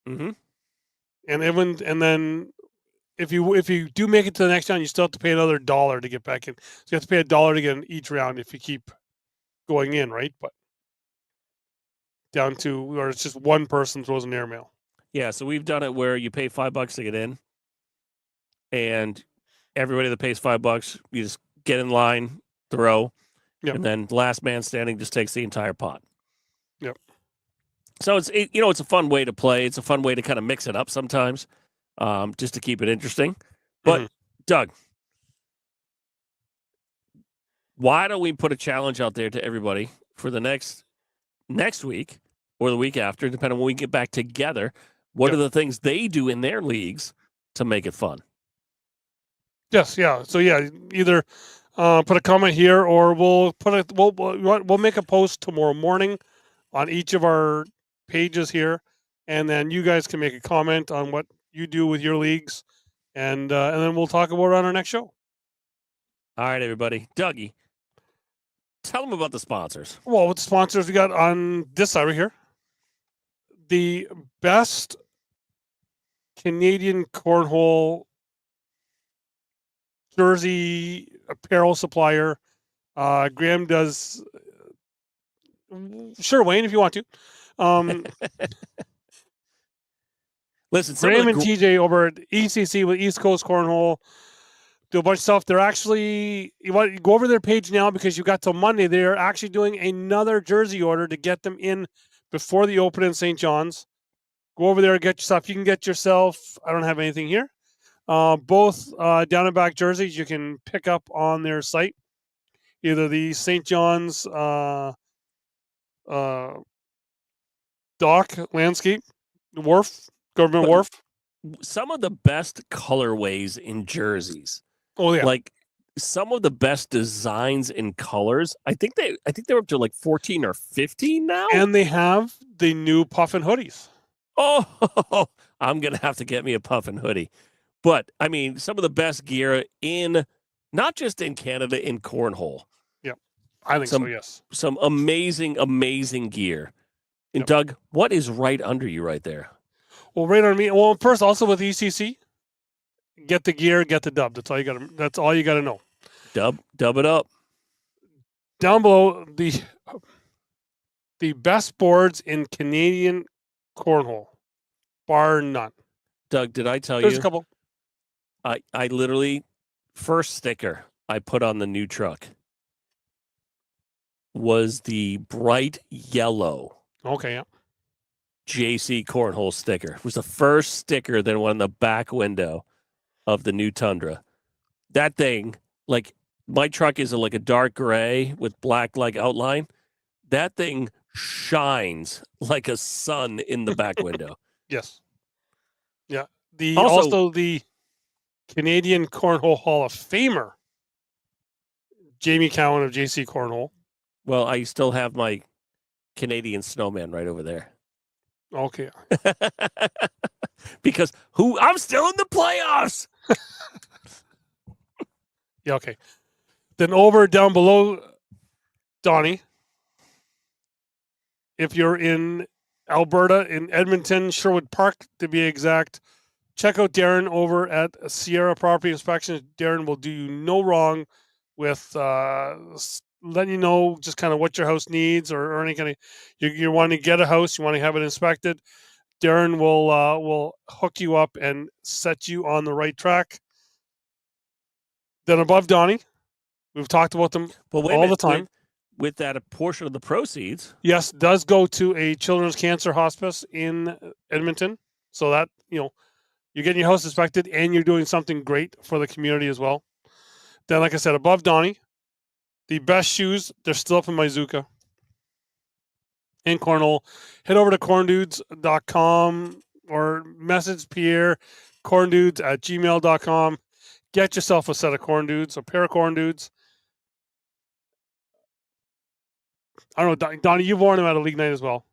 Mm-hmm. And then if you do make it to the next round, you still have to pay another $1 to get back in. So you have to pay $1 to get in each round if you keep going in, right? But down to where it's just one person throws an airmail. Yeah, so we've done it where you pay $5 to get in, and everybody that pays $5, you just get in line, throw, and then last man standing just takes the entire pot. Yep. So it's a fun way to play. It's a fun way to kind of mix it up sometimes, just to keep it interesting. But Doug, why don't we put a challenge out there to everybody for the next week or the week after, depending on when we get back together? What are the things they do in their leagues to make it fun? Yes, yeah. So yeah, either put a comment here, or we'll make a post tomorrow morning on each of our pages here, and then you guys can make a comment on what you do with your leagues, and then we'll talk about it on our next show. All right, everybody. Dougie, tell them about the sponsors. Well, what sponsors we got on this side right here? The best Canadian cornhole jersey apparel supplier. Graham does. Sure, Wayne, if you want to. Listen, Graham and TJ over at ECC with East Coast Cornhole do a bunch of stuff. They're actually, you go over their page now because you got till Monday. They're actually doing another jersey order to get them in before the open in St. John's. Go over there and get your stuff. You can get yourself, I don't have anything here. Both down and back jerseys you can pick up on their site. Either the St. John's dock landscape, wharf, government wharf. Some of the best colorways in jerseys. Oh yeah, like some of the best designs in colors. I think they're up to like 14 or 15 now. And they have the new puffin hoodies. Oh, I'm gonna have to get me a puffin hoodie. But I mean, some of the best gear in not just in Canada, in cornhole. Yep, I think so. Yes, some amazing gear. And Doug, what is right under you right there? Well, right on me. Well, first, also with ECC, get the gear, get the dub. That's all you got. That's all you got to know. Dub it up. Down below, the best boards in Canadian cornhole, bar none. Doug, did I tell you? There's a couple. I literally, first sticker I put on the new truck was the bright yellow. Okay, yeah. JC cornhole sticker. It was the first sticker that went on the back window of the new Tundra. That thing, like, my truck is like a dark gray with black like outline. That thing shines like a sun in the back window. Yes. Yeah. Also the Canadian Cornhole Hall of Famer, Jamie Cowan of JC Cornhole. Well, I still have my Canadian snowman right over there. Okay. Because I'm still in the playoffs. Yeah, okay. Then over down below, Donnie, if you're in Alberta, in Edmonton, Sherwood Park to be exact, check out Darren over at Sierra Property Inspections. Darren will do you no wrong with letting you know just kind of what your house needs or any kind of you want to get a house, you want to have it inspected. Darren will hook you up and set you on the right track. Then above Donnie, we've talked about them all the time. With that, a portion of the proceeds, yes, does go to a children's cancer hospice in Edmonton. So that you're getting your house inspected and you're doing something great for the community as well. Then, like I said, above Donnie, the best shoes, they're still up in Myzuka in Cornhole. Head over to corndudes.com or message Pierre, corndudes@gmail.com. Get yourself a set of Corn Dudes, a pair of Corn Dudes. I don't know, Donnie, you've worn them at a league night as well.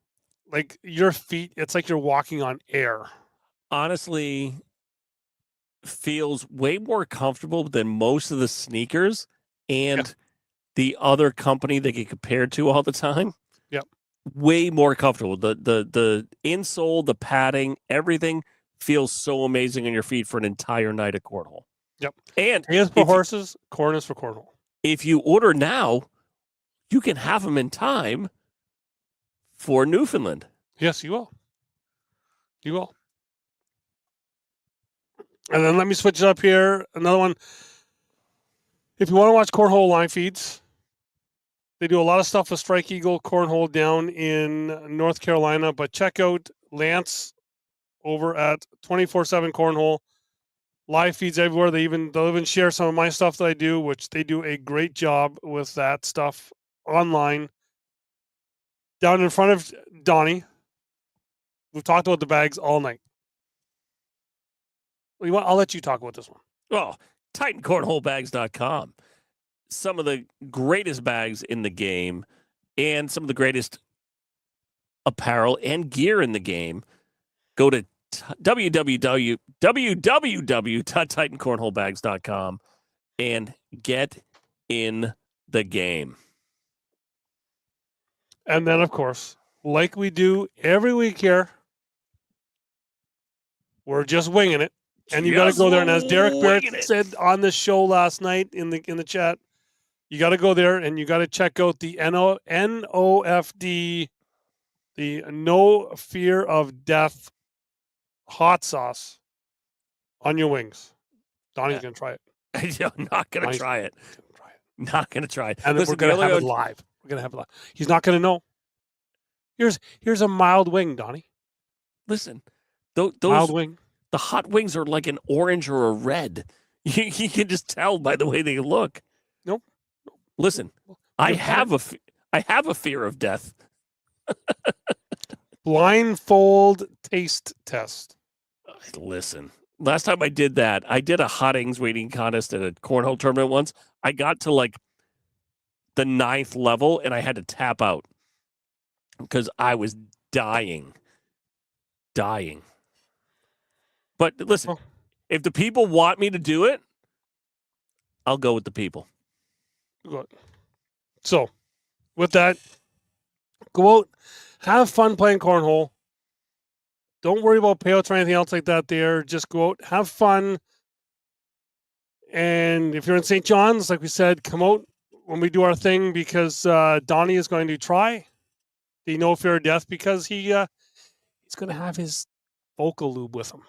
Like your feet, it's like you're walking on air. Honestly, feels way more comfortable than most of the sneakers and the other company they get compared to all the time. Yep. Way more comfortable. The insole, the padding, everything feels so amazing on your feet for an entire night of cornhole. Yep. And A is for horses, corn is for cornhole. If you order now, you can have them in time for Newfoundland. Yes, you will. You will. And then let me switch it up here. Another one. If you want to watch cornhole live feeds, they do a lot of stuff with Strike Eagle Cornhole down in North Carolina. But check out Lance over at 24/7 Cornhole. Live feeds everywhere. They'll even share some of my stuff that I do, which they do a great job with that stuff online. Down in front of Donnie, we've talked about the bags all night. I'll let you talk about this one. Oh, TitanCornholeBags.com. Some of the greatest bags in the game and some of the greatest apparel and gear in the game. Go to www.titancornholebags.com and get in the game. And then, of course, like we do every week here, we're just winging it. And you got to go there. And as Derek Barrett said on the show last night in the chat, you got to go there and you got to check out the NOFD, the No Fear of Death hot sauce on your wings. Donnie's going to try it. I'm not going to try it. Not going to try it. And then we're going to have it live. We're going to have it live. He's not going to know. Here's a mild wing, Donnie. Listen, those mild wing. The hot wings are like an orange or a red. You can just tell by the way they look. Nope. Listen, I have a fear of death. Blindfold taste test. Listen, last time I did that, I did a hot wings waiting contest at a cornhole tournament once. I got to like the 9th level and I had to tap out because I was dying. But listen, if the people want me to do it, I'll go with the people. Good. So, with that, go out, have fun playing cornhole. Don't worry about payouts or anything else like that there. Just go out, have fun. And if you're in St. John's, like we said, come out when we do our thing because Donnie is going to try the No Fear of Death because he's going to have his vocal lube with him.